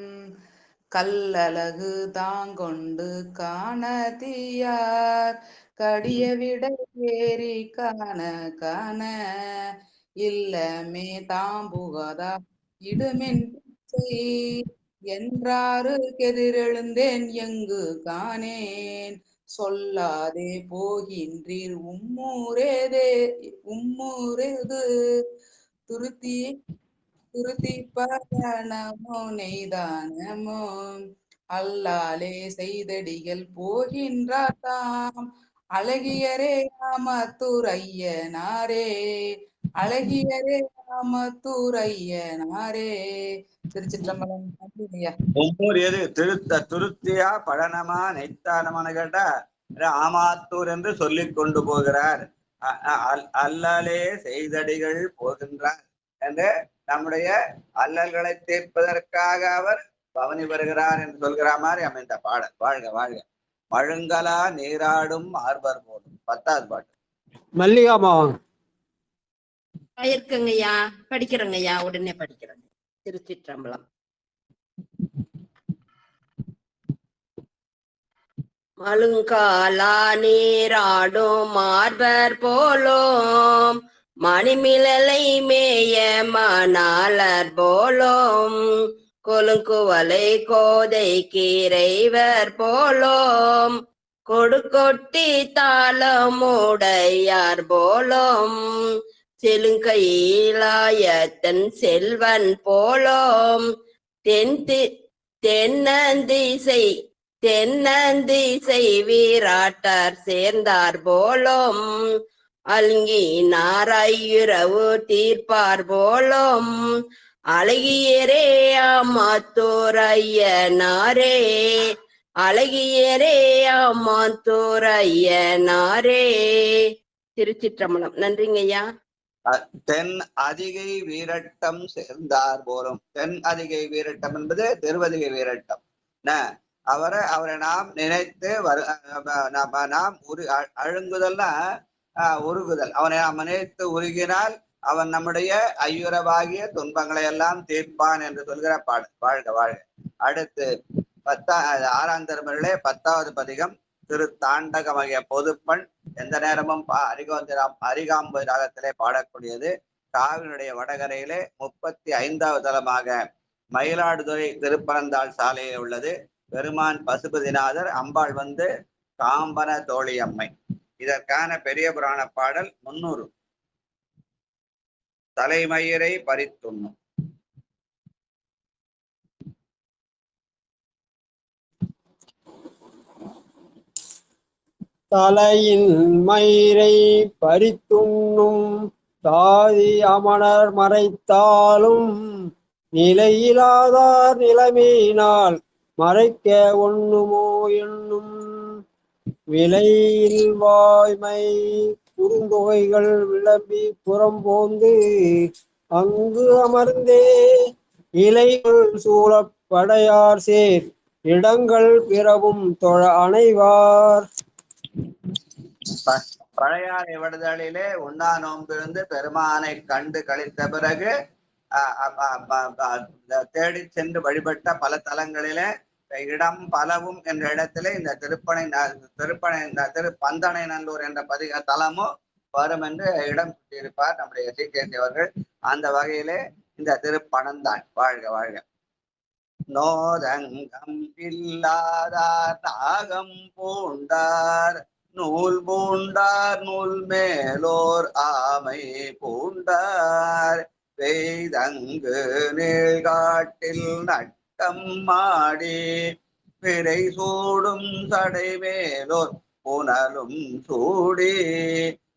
கல்லழகு தாங்கொண்டு காணதியார் கடிய விட ஏறி காண காண இல்லமே தாம்புகதா இடுமென் என்றாரு கெதிரெழுந்தேன் எங்கு காணேன் சொல்லாதே போகின்றீர் உம்மூரேது துருத்தி பரணமோ நெய்தானமோ அல்லாலே செய்தடிகள் போகின்றார் தாம் அழகியரே ஆமத்தூர் ஐயனாரே அழகியரே ஆமத்தூர் ஐயனாரே. திருச்சிற்றம்பலம். உம்மூர் எது? துருத்தியா பழனமா நெய்த்தானமான கேட்டா ஆமாத்தூர் என்று சொல்லிக் கொண்டு போகிறார். அல்லலே செய்தடிகள் போகின்றார் என்று நம்முடைய அல்லல்களை தீர்ப்பதற்காக அவர் பவனி வருகிறார் என்று சொல்கிற மாதிரி அமைந்த பாடல். வாழ்க வாழ்க. மழுங்கலா நீராடும் ஆர்வர் போலும். 10வது பாட்டு. மல்லிகாமா இருக்குங்கய்யா, படிக்கிறேங்கய்யா, உடனே படிக்கிறேங்க. திருச்சிற்றம்பலம். மழுங்காலா நீராடும் மார்பர் போலோம், மணிமிழலை மேய மணாளர் போலோம், கொலுங்குவலை கோதை கீரைவர் போலோம், கொடுக்கொட்டி தாளமுடையார் போலோம், செலுங்கையிலாயத்தன் செல்வன் போலோம், தென்னந்திசை வீராட்டார் சேர்ந்தார் போலும், அல்கினார் ஐயுறவு தீர்ப்பார் போலும், அழகியரே ஆமாத்தோர் ஐயனாரே, அழகியரே ஆமாத்தோர் ஐயனாரே. திருச்சிற்றம்பலம். நன்றிங்கய்யா. தென் அதிகை வீரட்டம் சேர்ந்தார் போலும். தென் அதிகை வீரட்டம் என்பது திருவதிகை வீரட்டம். அவரை நாம் நினைத்து நாம் அழுங்குதல்னா உருகுதல். அவனை நாம் நினைத்து உருகினால் அவன் நம்முடைய ஐயுறவாகிய துன்பங்களை எல்லாம் தீர்ப்பான் என்று சொல்கிற பாடல். வாழ்க வாழ்க. அடுத்து 6ஆம் திருமுறையிலே 10வது பதிகம் திருத்தாண்டகமாகிய பொதுப்பண். எந்த நேரமும் அரிகாம்பு ராகத்திலே பாடக்கூடியது. காவினுடைய வடகரையிலே 35வது தலமாக மயிலாடுதுறை திருப்பரந்தாள் சாலையில் உள்ளது. பெருமான் பசுபதிநாதர், அம்பாள் காம்பன தோழியம்மை. இதற்கான பெரிய புராண பாடல் 300. தலைமயிரை பறித்துண்ணும். தலையின் மயிரை பறித்துண்ணும் தாதி அமணர் மறைத்தாலும், நிலையிலாதார் நிலைமையினால் மறைக்க ஒண்ணுமோ என்னும், விலையில் வாய்மை குறுந்தொகைகள் விளம்பி புறம்போந்து அங்கு அமர்ந்தே இலைகள் சூழப் படையார் சேர் இடங்கள் பிறவும் தொழ அணைவார். பழையாறை விடுதலிலே உண்ணா நோம்பிருந்து பெருமானை கண்டு கழித்த பிறகு தேடி சென்று வழிபட்ட பல தலங்களிலே இடம் பலவும் என்ற இடத்திலே இந்த திருப்பந்தனை நல்லூர் என்ற தலமும் வரும் என்று இடம் சுட்டியிருப்பார் நம்முடைய சீகேசி அவர்கள். அந்த வகையிலே இந்த திருப்பனந்தான். வாழ்க வாழ்க. நோதங்கம் இல்லாதார் நாகம் பூண்டார், நூல் பூண்டார் நூல் மேலோர் ஆமை பூண்டார், பெய்தங்கு நீழ்காட்டில் நட்டம் மாடி, பிறை சூடும் சடை மேலோர் புனலும் சூடி,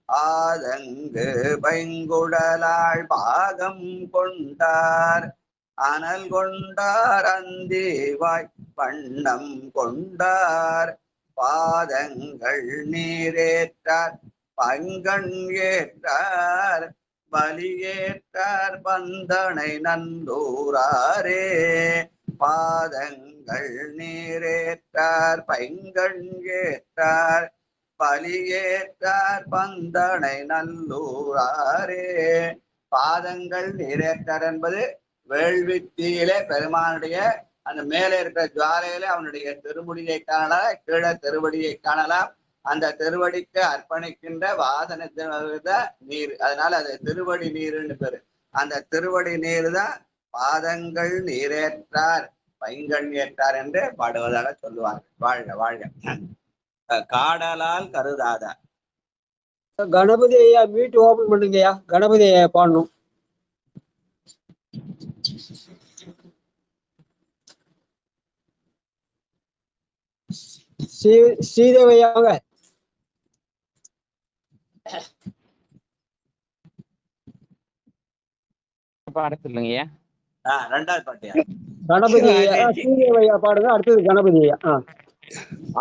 ஆதங்கு பைங்குடலாள் பாகம் கொண்டார், அனல் கொண்டார் அந்திவாய் வண்ணம் கொண்டார், பாதங்கள் நீரேற்றார் பங்கண் ஏற்றார், பலியேற்றார் பந்தனை நந்தூராரே, பாதங்கள் நீரேற்றார் பைங்கண் ஏற்றார், பலியேற்றார் பந்தனை நல்லூராரே. பாதங்கள் நீரேற்றார் என்பது வேள்வித்தீயிலே பெருமானுடைய அந்த மேலே இருக்கிற ஜுவாலையில அவனுடைய திருமுடியை காணலாம், கீழே திருவடியை காணலாம். அந்த திருவடிக்கு அர்ப்பணிக்கின்ற வாசனை நீர், அதனால அது திருவடி நீருன்னு பேரு. அந்த திருவடி நீர் தான் பாதங்கள் நீரேற்றார் பைங்கண் ஏற்றார் என்று பாடுவதாக சொல்லுவாங்க. வாழ்க வாழ்க. காடலால் கருதாத. கணபதி ஐயா மீட் ஓபன் பண்ணுங்கய்யா. கணபதி ஐயா பாடணும். ஸ்ரீதேவையாங்க. பாட சொல்லுங்கய்யா. 2வது பாட்டியா கணபதி ஐயா ஸ்ரீதேவையா பாடுங்க. அடுத்தது கணபதி ஐயா.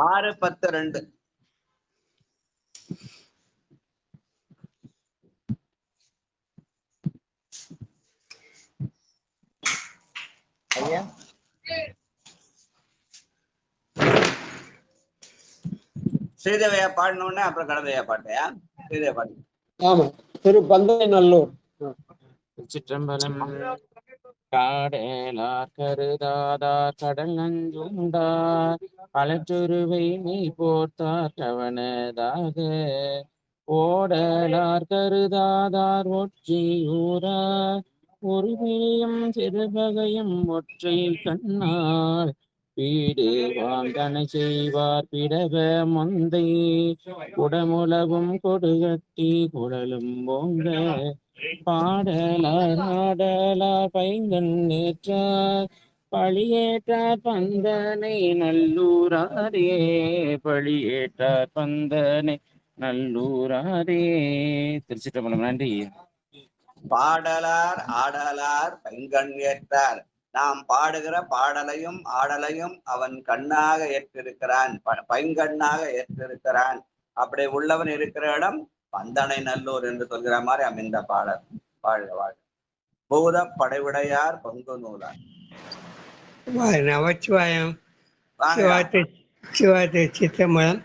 6-10-2. ஐயா ஸ்ரீதேவியா பாடினோடனே அப்புறம் கணபதியா பாட்டையா? ஸ்ரீதேவி பாட்டு. ஆமா, திரு பந்தனை நல்லூர். திருச்சிற்றம்பலம். காடேலார் கருதாதார் கடல் நஞ்சுண்டார் பலச்சொருவை நீ போர்த்தார் கவனதாக ஓடலார் கருதாதார் ஒற்றியூரார் ஒரு பிரியம் சிறுபகையும் ஒற்றை கண்ணால் பீடு வாங்கனை செய்வார் பிடவ மொந்தை குடமுலவும் கொடுகட்டி குழலும் போங்க பாடலார் ஆடலார் பைங்கண் நேற்றார் பழியேற்றார் பந்தனை நல்லூராரே பழியேற்றார் பந்தனை நல்லூராரே. திருச்சிற்றம்பலம். நன்றி. பாடலார் ஆடலார் பைங்கண் ஏற்றார். நாம் பாடுகிற பாடலையும் ஆடலையும் அவன் கண்ணாக ஏற்றிருக்கிறான், பைங்கண்ணாக ஏற்றிருக்கிறான். அப்படி உள்ளவன் இருக்கிற இடம் பந்தனை நல்லூர் என்று சொல்கிற மாதிரி அமைந்த பாடல். வாழ்க வாழ்க. பூத படைவுடையார் பங்கு நூலார். நமச்சிவாயம். சிவாத்தை சித்தம்பலம்.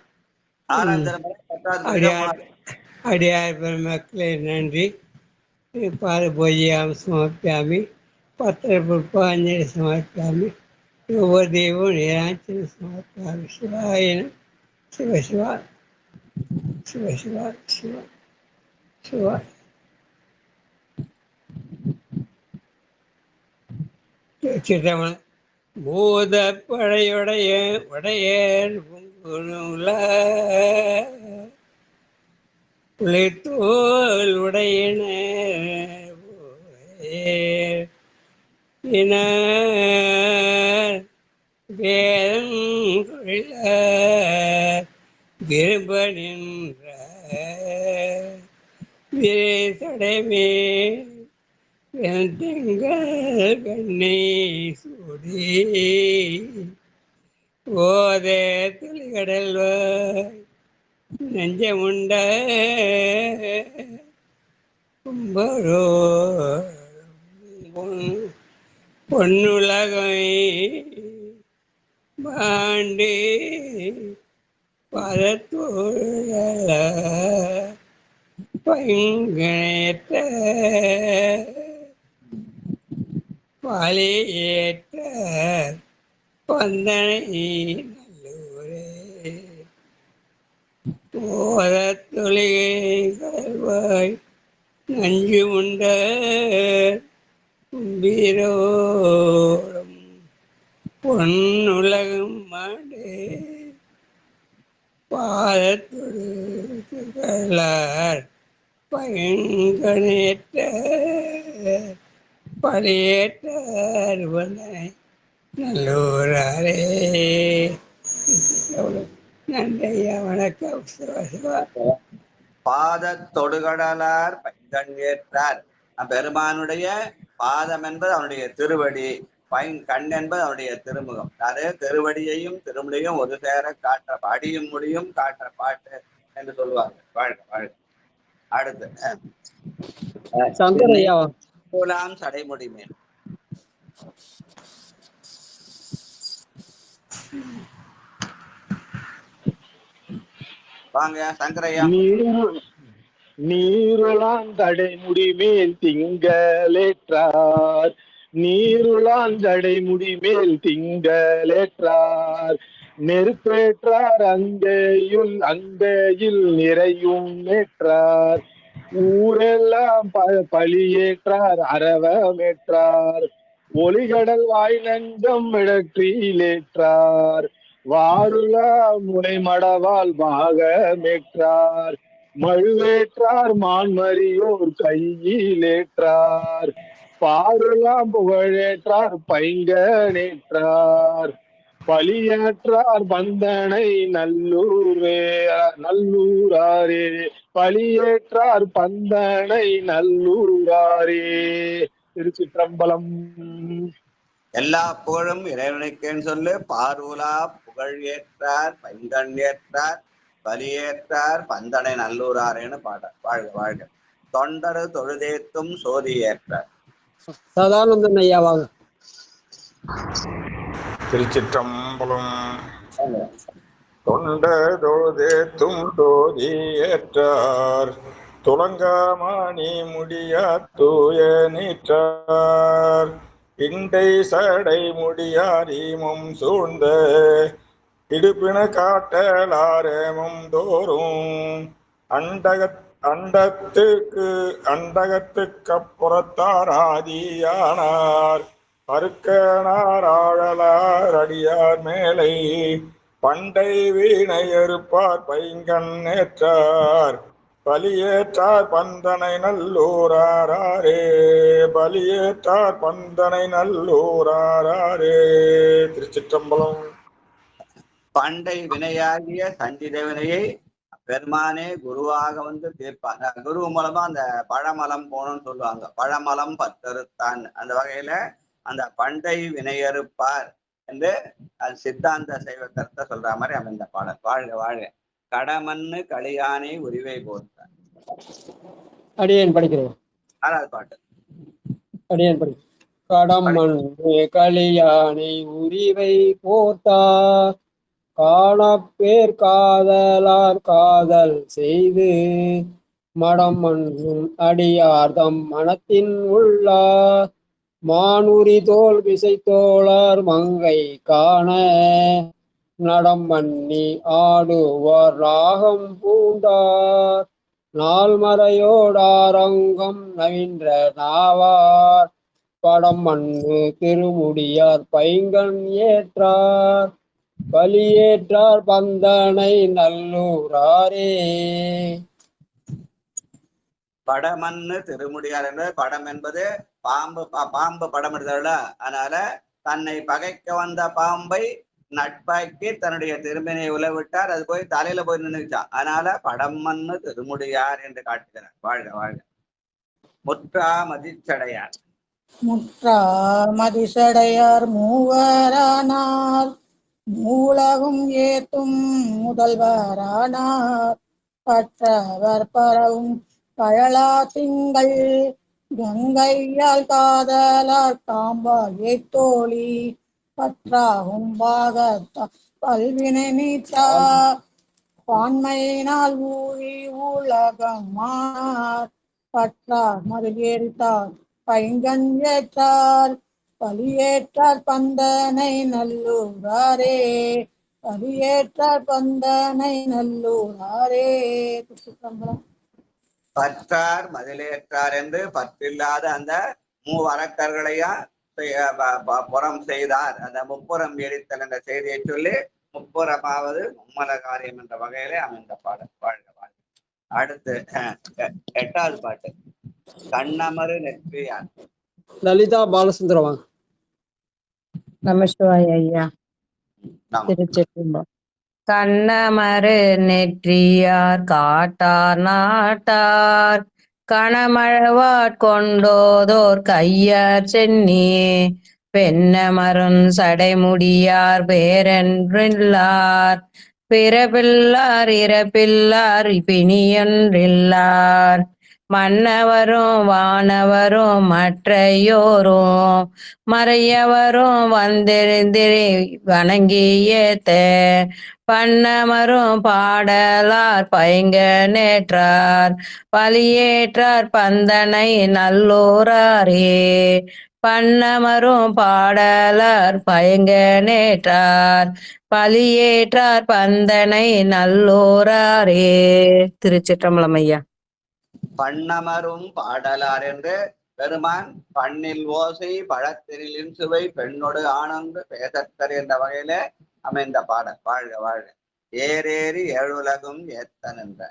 அடியார் பெருமக்களே நன்றி. பாத பூஜையாம் சமர்ப்பியாமி, பத்திர புஷ்பாஞ்சலி சமர்ப்பியாமி, யோகதேவம் நிராஞ்சலி சமர்ப்பியாமி. சிவாயனம். சிவ சிவா சிவ சிவா சிவ சிவா. சித்தம்பலம். பூத படையுடைய உடையர் புலித்தோல் உடையன விரும்ப நின்ற விரைதடைமே திங்கள் கண்ணை சூடி ஓத துளிகடல்வாய் நெஞ்சமுண்ட கும்பரோ பொன்னுலகை பாண்டி பதத்தோழ பைங்கேற்ற பாலியேற்ற பந்தனை நல்லூரே ஓதத்தொழிகை கடல்வாய் நஞ்சு உண்ட கும்பீரோடும் பொன்னுலகம் மாண்டே பாதத்தொழிலார் பயங்கனேற்ற பழியேற்றார் வந்தனை நல்லூராரே. நன்றியா, வணக்கம். சிவா. பாத தொடுகடலார் பைங்கண் ஏற்றார். பெருமானுடைய பாதம் என்பது அவனுடைய திருவடி, கண் என்பது அவனுடைய திருமுகம். அது திருவடியையும் திருமுடியும் ஒரு சேர காற்ற அடியும் முடியும் காற்ற பாட்டு என்று சொல்லுவாங்க. வாழ்க வாழ்க. அடுத்து சங்கரையாம் சடைமுடி மேல். வாங்க சங்கரையா. நீருளாந்தடை முடிமேல் திங்களேற்றார், நீருளாந்தடை முடிமேல் திங்களேற்றார், நெருப்பேற்றார் அங்கையில் நிறையும் ஏற்றார், ஊரெல்லாம் பழியேற்றார் அரவமேற்றார், ஒளிகடல் வாய் நஞ்சம் இடற்றிலேற்றார், வாருலா முனைமடவால் பாகமேற்றார், மழுவேற்றார் மான்மரியோர் கையிலேற்றார், பாருலாம் புகழேற்றார் பைங்கனேற்றார், பழியேற்றார் பந்தனை நல்லூராரே, பழியேற்றார் பந்தனை நல்லூராரே. திருச்சிற்றம்பலம். எல்லா புகழும் இறைவனுக்கேன்னு சொல்லு. பார்வுலா புகழ் ஏற்றார் பைங்கண் ஏற்றார் பலியேற்றார் பந்தனை நல்லூராரேன்னு பாட. வாழ்க வாழ்க. தொண்டரு தொழுதேத்தும் சோதி ஏற்றார். சதானந்தன் ஐயாவாங்க. திருச்சிற்றம்பலம். தொண்டதோதேத்தும் தோதியேற்றார் துலங்காமணி முடியா தூய நீற்றார் இண்டை சடை முடியாரிமும் சூழ்ந்த இடுப்பின காட்டலாரமும் தோறும் அண்டகத்துக்கப்புறத்தார் ஆதியானார் அருக்கனார் ஆழலார் அடியார் மேலை பண்டை வீணையறுப்பார் பைங்கண் ஏற்றார் பலியேற்றார் பந்தனை நல்லூராரே பலியேற்றார் பந்தனை நல்லூராரே. திருச்சிற்றம்பலம். பண்டை வினையாகிய சஞ்சித வினையை பெருமானே குருவாக வந்து தீர்ப்பாங்க. குரு மூலமா அந்த பழமலம் போகணும்னு சொல்லுவாங்க. பழமலம் பத்தறுத்தான். அந்த வகையில அந்த பண்டை வினையறுப்பார் என்று அது சித்தாந்த சைவ கருத்தை சொல்ற மாதிரி அமைந்த பாடல். வாழ்க வாழ்க. கடமண்ணு களியானை உரிவை போர்த்தார். அடியேன் படிக்கிறேன். ஆறாவது பாட்டு. அடியேன் படிக்கிறேன். கடமண்ணு களியானை உரிவை போர்த்தார் காணப்பேர் காதலார் காதல் செய்து மடம் மண்ணும் அடியார்தம் மனத்தின் உள்ளார் மானுரி தோல் விசைத்தோளார் மங்கை காண நடம் பண்ணி ஆடுவார் ராகம் பூண்டார் நால்மறையோடாரங்கம் நவின்ற நாவார் படம் மண்ணு திருமுடியார் பைங்கண் ஏற்றார் பலியேற்றார் பந்தனை நல்லூராரே. படமன்னு திருமுடியார் என்ற படம் என்பது பாம்பு படம் எடுத்தால. அதனால தன்னை பகைக்க வந்த பாம்பை நட்பாக்கி தன்னுடைய திரும்பினை உலவிட்டார். அது போய் தலையில போய் நின்றுச்சான். அதனால படமன்னு திருமுடியார் என்று காட்டுகிறார். வாழ்க வாழ்க. முற்றா மதிச்சடையார். முற்றா மதிசடையார் மூவரானார் மூலகும் ஏத்தும் முதல்வரானார் பற்றவர் பரவும் கழலா திங்கள் கங்கையால் காதலார் காம்பாயை தோழி பற்றாகும் பாகத்தா பல்வினை நீத்தார் பான்மையினால் ஊழி உலகமானார் பற்றார் மறுகேறித்தார் பைங்கண் ஏற்றார் பலியேற்றார் பந்தனை நல்லூராரே பலியேற்றார் பந்தனை நல்லூராரே. பற்றார் மதிலேற்றார் என்று பற்றில்லாத அந்த மூவரக்கர்களையும் புறம் செய்தார். அந்த முப்புறம் எரித்தல் என்ற செய்தியை சொல்லி முப்புறமாவது மும்மல காரியம் என்ற வகையிலே அமைந்த பாடல். வாழ்க வாழ்க. அடுத்து 8வது பாட்டு. கண்ணமரு நெற்றியார். லலிதா பாலசுந்தரவாங்க. நமசிவாய ஐயா. திருச்சிற்றம்பலம். கண்ணமரு நெற்றியார் காட்டார் நாட்டார் கணமழவாட் கொண்டோதோர் கையார் சென்னி பெண்ணமருன் சடைமுடியார் பேரென்றில்லார் பிறப்பில்லார் இறப்பில்லார் பிணியொன்றில்லார் மன்னவரும் வானவரும் மற்றையோரும் மறையவரும் வந்திருந்திரி வணங்கியேத்த பண்ணமரும் பாடலார் பைங்க நேற்றார் பலியேற்றார் பந்தனை நல்லூராரே பண்ணமரும் பாடலார் பயங்க நேற்றார் பலியேற்றார் பந்தனை நல்லூராரே. திருச்சிற்றம்பலம் ஐயா. பண்ணமரும் பாடலார் என்று பெருமான் பண்ணில் ஓசை பழத்திரிலின் சுவை பெண்ணோடு ஆனந்து பேசத்தர் என்ற வகையில அமைந்த பாடல். வாழ்க வாழ்க. ஏறேறி ஏழுலகும் ஏத்தன் என்ற.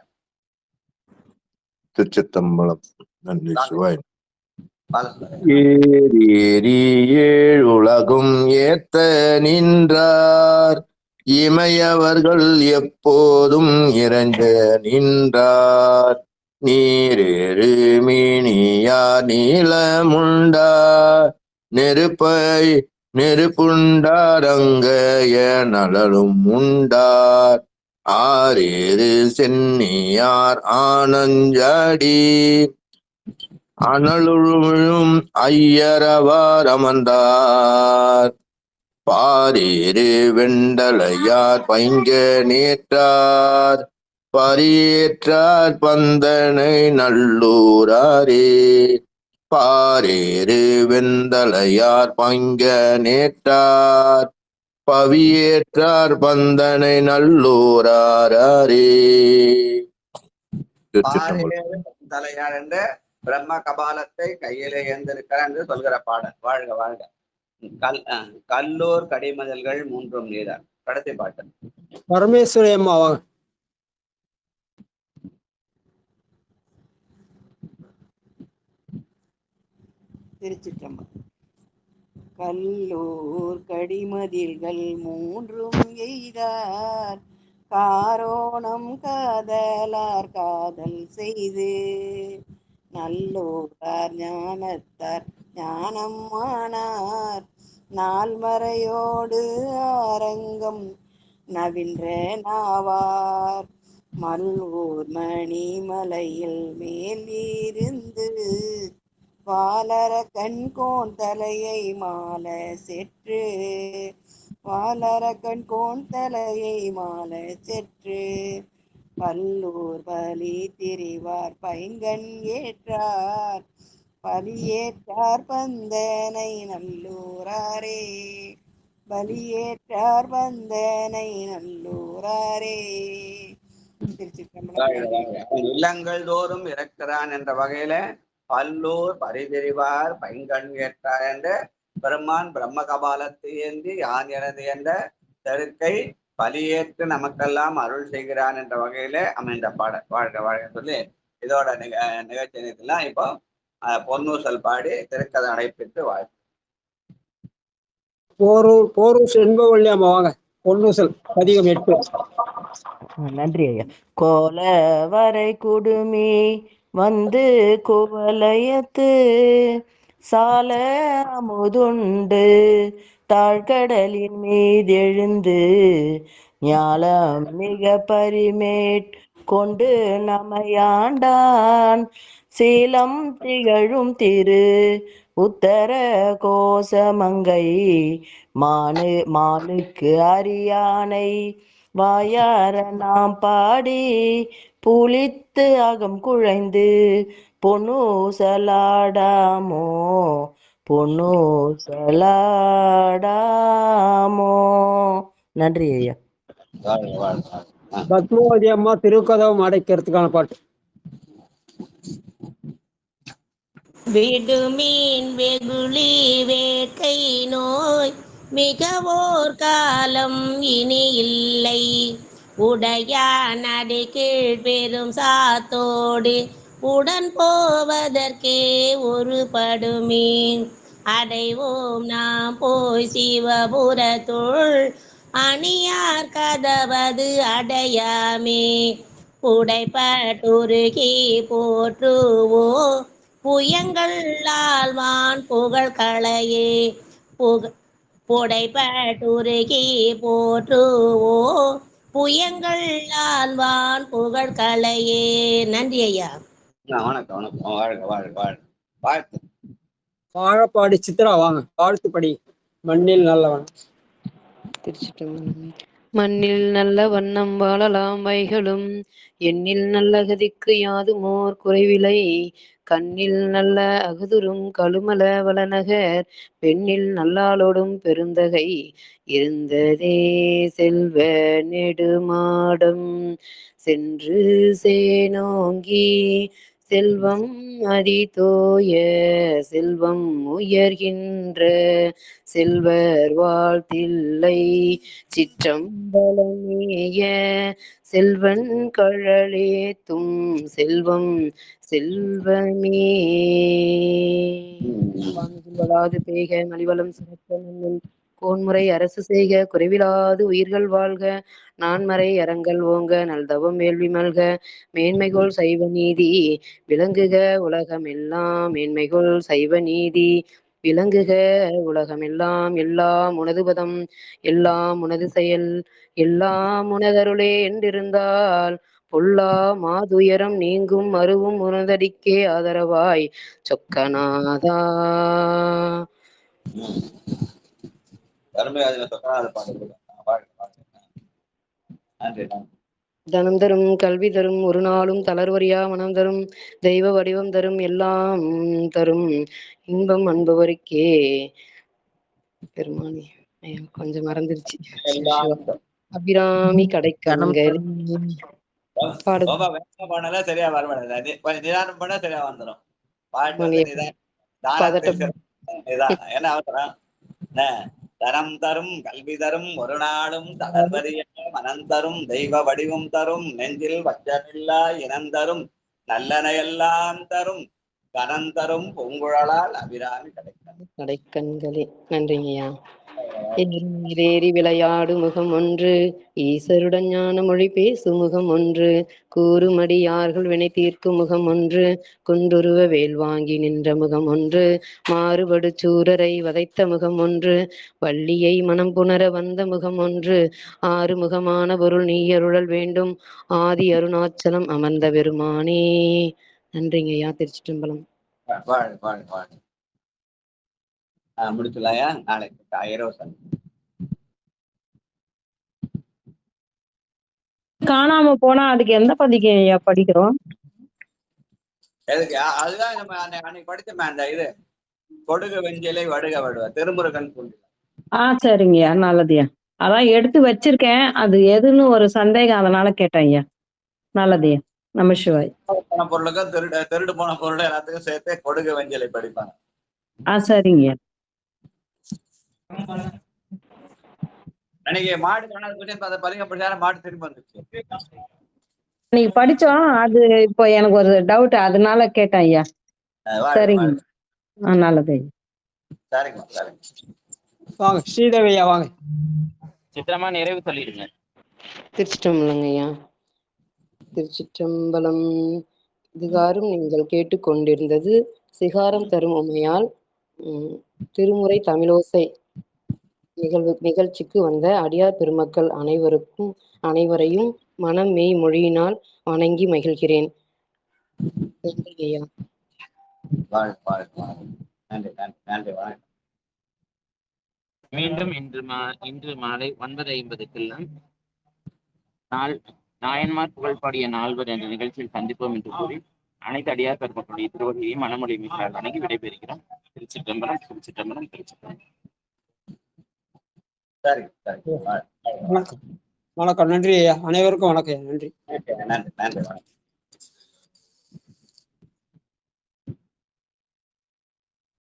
திருச்சிற்றம்பலம். நன்றி சிவாய். ஏறி ஏழுலகும் ஏத்த நின்றார் இமையவர்கள் எப்போதும் இறைஞ்ச நின்றார் நீரேறு மீனியார் நீளமுண்டார் நெருப்புண்டாரங்கைய நலலும் உண்டார் ஆரேறு சென்னியார் ஆனஞ்சாடி அனலுழும் ஐயரவார் அமர்ந்தார் பாரேறு வெண்டலையார் பைங்க நேற்றார் பரியேற்றார் பந்தனை நல்லூராரே. பாரேறு வெந்தலையார் பைங்க நேற்றார் பவியேற்றார் பந்தனை நல்லூராரே. தலையார் என்று பிரம்ம கபாலத்தை கையிலே ஏந்திருக்கிறார் என்று சொல்கிற பாடல். வாழ்க வாழ்க. கல்லூர் கடிமதல்கள் மூன்றும் நீதார். கடைசி பாட்டு. பரமேஸ்வரி அம்மா வாங்க. திருச்சிற்றம்பலம். கல்லூர் கடிமதில்கள் மூன்றும் எய்தார் காரோணம் காதலார் காதல் செய்து நல்லோரார் ஞானத்தார் ஞானம் ஆனார் நால்மறையோடு ஆரங்கம் நவின்ற நாவார் மல்லூர் மணிமலையில் மேல் இருந்து வாலர கண்கோன் தலையை மால செற்று வாலர கண்கோன் தலையை மால செற்று பல்லூர் பலி திரிவார் பைங்கண் ஏற்றார் பலியேற்றார் பந்தனை நல்லூராரே. பலியேற்றார் பந்தனை நல்லூராரே. இல்லங்கள் தோறும் இறக்கிறான் என்ற வகையில பல்லூர் பரிதிரிவார் பைங்கண் ஏற்றார் என்று பெருமான் பிரம்ம கபாலத்தை ஏந்தி யான் எனது என்ற தெருக்கை பலியேற்று நமக்கெல்லாம் அருள் செய்கிறான் என்ற வகையில அமைந்த பாடல். வாழ்க வாழ்க சொல்லி இதோட நிகழ்ச்சி இப்போ பொன்னூசல் பாடி திருக்கதை நடைபெற்று வாழ். போரூர் செண்பவள்ளி அம்மா வாங்க. பொன்னூசல் பதிகம் 8. நன்றி ஐயா. கோல வரை குடுமி வந்து குவலயத்து சால அமுதுண்டு தாழ்கடலின் மீதெழுந்து ஞாலம் மிக பரிமேட் கொண்டு நமையாண்டான் சீலம் திகழும் திரு உத்தர கோசமங்கை மானுக்கு அரியானை வாயார நாம் பாடி புளித்து அகம் குழைந்து பொன்னூசலாடாமோ பொன்னூசலாடாமோ. நன்றி ஐயா. பத்மாவதி அம்மா திருக்கதவம் அடைக்கிறதுக்கான பாட்டு. விடுமீன் வெகுளி வேட்கை நோய் மிகவோர் காலம் இனி இல்லை உடையான் அடி கீழ் பெரும் சாத்தோடு உடன் போவதற்கே ஒரு படுமீன் அடைவோம் நாம் போய் சிவபுரத்துள் அணியார் கதவது அடையாமே உடைப்பட்டுருகி போற்றுவோ புயங்கள் ஆழ்வான் புகழ் களையே புடைப்பட்டுருகி போற்றுவோ புயங்கள் ஆழ்வான் புகழ் களையே. நன்றி ஐயா. வணக்கம் வணக்கம். வாழ்க வாழ்க வாழ்க. வாழ்த்து. வாழப்பாடி சித்ரா வாங்க. வாழ்த்து படி. மண்ணில் நல்லவன். மண்ணில் நல்ல வண்ணம் வாழலாம் வைகளும் எண்ணில் நல்ல கதிக்கு யாதுமோர் குறைவிலை கண்ணில் நல்ல அகுதுரும் கழுமல வளநகர் பெண்ணில் நல்லாளோடும் பெருந்தகை இருந்ததே செல்வ நெடுமாடம் சென்று சேனோங்கி செல்வம் அதிதோய செல்வம் உயர்கின்ற செல்வர் வாழ்த்தில்லை சிற்றம்பலமேய செல்வன் கழலேத்தும் செல்வம் செல்வமே. வளாது பெய்க மலிவளம் சிறக்க மண்ணில் கோன்முறை அரசு செய்க குறைவிலாது உயிர்கள் வாழ்க நான்மறை அறங்கள் ஓங்க நல்தவம் வேள்வி மல்க மேன்மைகோள் சைவ நீதி விளங்குக உலகமெல்லாம் மேன்மைகோள் சைவ நீதி விளங்குக உலகமெல்லாம் எல்லாம் உனதுபதம் எல்லாம் உனது செயல் எல்லாம் உனதருளே என்றிருந்தால் பொல்லா மாதுயரம் நீங்கும் மருவும் உனதடிக்கே ஆதரவாய் சொக்கநாதா. வறுமையாதின சொக்கநாத பாடல். வாழ்க வாழ்க. நன்றி நன்றி. தனம் தரும் கல்வி தரும் ஒரு நாளும் தளர்வரியா மனம் தரும் தெய்வ வடிவம் தரும் எல்லாம் தரும் இன்பம் அன்பவருக்கே. பெருமானி கொஞ்சம் மறந்துருச்சு. சிவா அபிராமி கடைக்கண்கள் பாடு ரொம்ப வேகமா பண்ணல சரியா வர மாட்டேங்குது. கொஞ்சம் நிதானம் பண்ணா சரியா வந்துடும். பாட்டு வந்து நிதானத்தை நிதானம் என்ன அவசரம். தரம் தரும் கல்வி தரும் ஒரு நாளும் தளர்வரிய மனம் தரும் தெய்வ வடிவம் தரும் நெஞ்சில் வச்சமில்லா இனந்தரும் நல்லனையெல்லாம் தரும் கனம் தரும் பூங்குழலால் அபிராமி கடைக்கண்களே. நன்றிங்கய்யா. ஏறி விளையாடு முகம் ஒன்று ஈசருடன் ஞான மொழி பேசு முகம் ஒன்று கூறுமடியார்கள் வினை தீர்க்கும் முகம் ஒன்று குன்றுருவ வேல் வாங்கி நின்ற முகம் ஒன்று மாறுபடு சூரரை வதைத்த முகம் ஒன்று வள்ளியை மனம் புணர வந்த முகம் ஒன்று ஆறு முகமான பொருள் நீயருளல் வேண்டும் ஆதி அருணாச்சலம் அமர்ந்த பெருமானே. நன்றிங்கய்யா. திருச்சிற்றம்பலம். முடிச்சுலாயா? நாளைக்கு இரவு காணாம போனா அதுக்கு எந்த பதிக்கு படிக்கிறோம்? எதுக்கு? அதுதான் நம்ம அன்னைக்கு படிச்சோமே அந்த இது கொடுக வெஞ்சிலை வடுக வடுவ திருமுருகன் சொல்லி. சரிங்கய்யா, நல்லதுயா. அதான் எடுத்து வச்சிருக்கேன், அது எதுன்னு ஒரு சந்தேகம், அதனால கேட்டேன் ஐயா. நல்லதுயா. நம சிவாய். போன பொருளுக்கும் திருடு போன பொருள் எல்லாத்துக்கும் சேர்த்து கொடுக வெஞ்சிலை படிப்பாங்க. சரிங்கய்யா. அன்னைக்கு மாடு சொன்னதை பற்றி பரிங்க படிச்சாலும் மாடு திரும்ப வந்துச்சு. நீங்க படிச்சோம், அது இப்போ எனக்கு ஒரு டவுட், அதனால கேட்டேன் ஐயா. சரிங்க. நல்லது. சரிங்க சரிங்க. வாங்க ஸ்ரீதேவியா வாங்க. சித்திரமா நிறைவு சொல்லிடுங்க. திருச்சிற்றம்பலங்க ஐயா. திருச்சிற்றம்பலம். இதுகாரும் நீங்கள் கேட்டுக்கொண்டிருந்தது சிகாரம் தரும் உமையால் திருமுறை தமிழோசை நிகழ்ச்சிக்கு வந்த அடியார் பெருமக்கள் அனைவரையும் மனம் மெய் மொழியினால் வணங்கி மகிழ்கிறேன். மீண்டும் இன்று மாலை 9:50 நாயன்மார் புகழ் பாடிய நால்வர் என்ற நிகழ்ச்சியில் சந்திப்போம் என்று கூறி அனைத்து அடியார் பெருமக்களுடைய திருவடியை மனமொழி மீட்டால் வணங்கி விடைபெறுகிறோம். திருச்சிற்றம்பலம் திருச்சிற்றம்பலம் திருச்சிற்றம்பலம். வணக்கம். நன்றி ஐயா. அனைவருக்கும் வணக்கம். நன்றி. நன்றி நன்றி.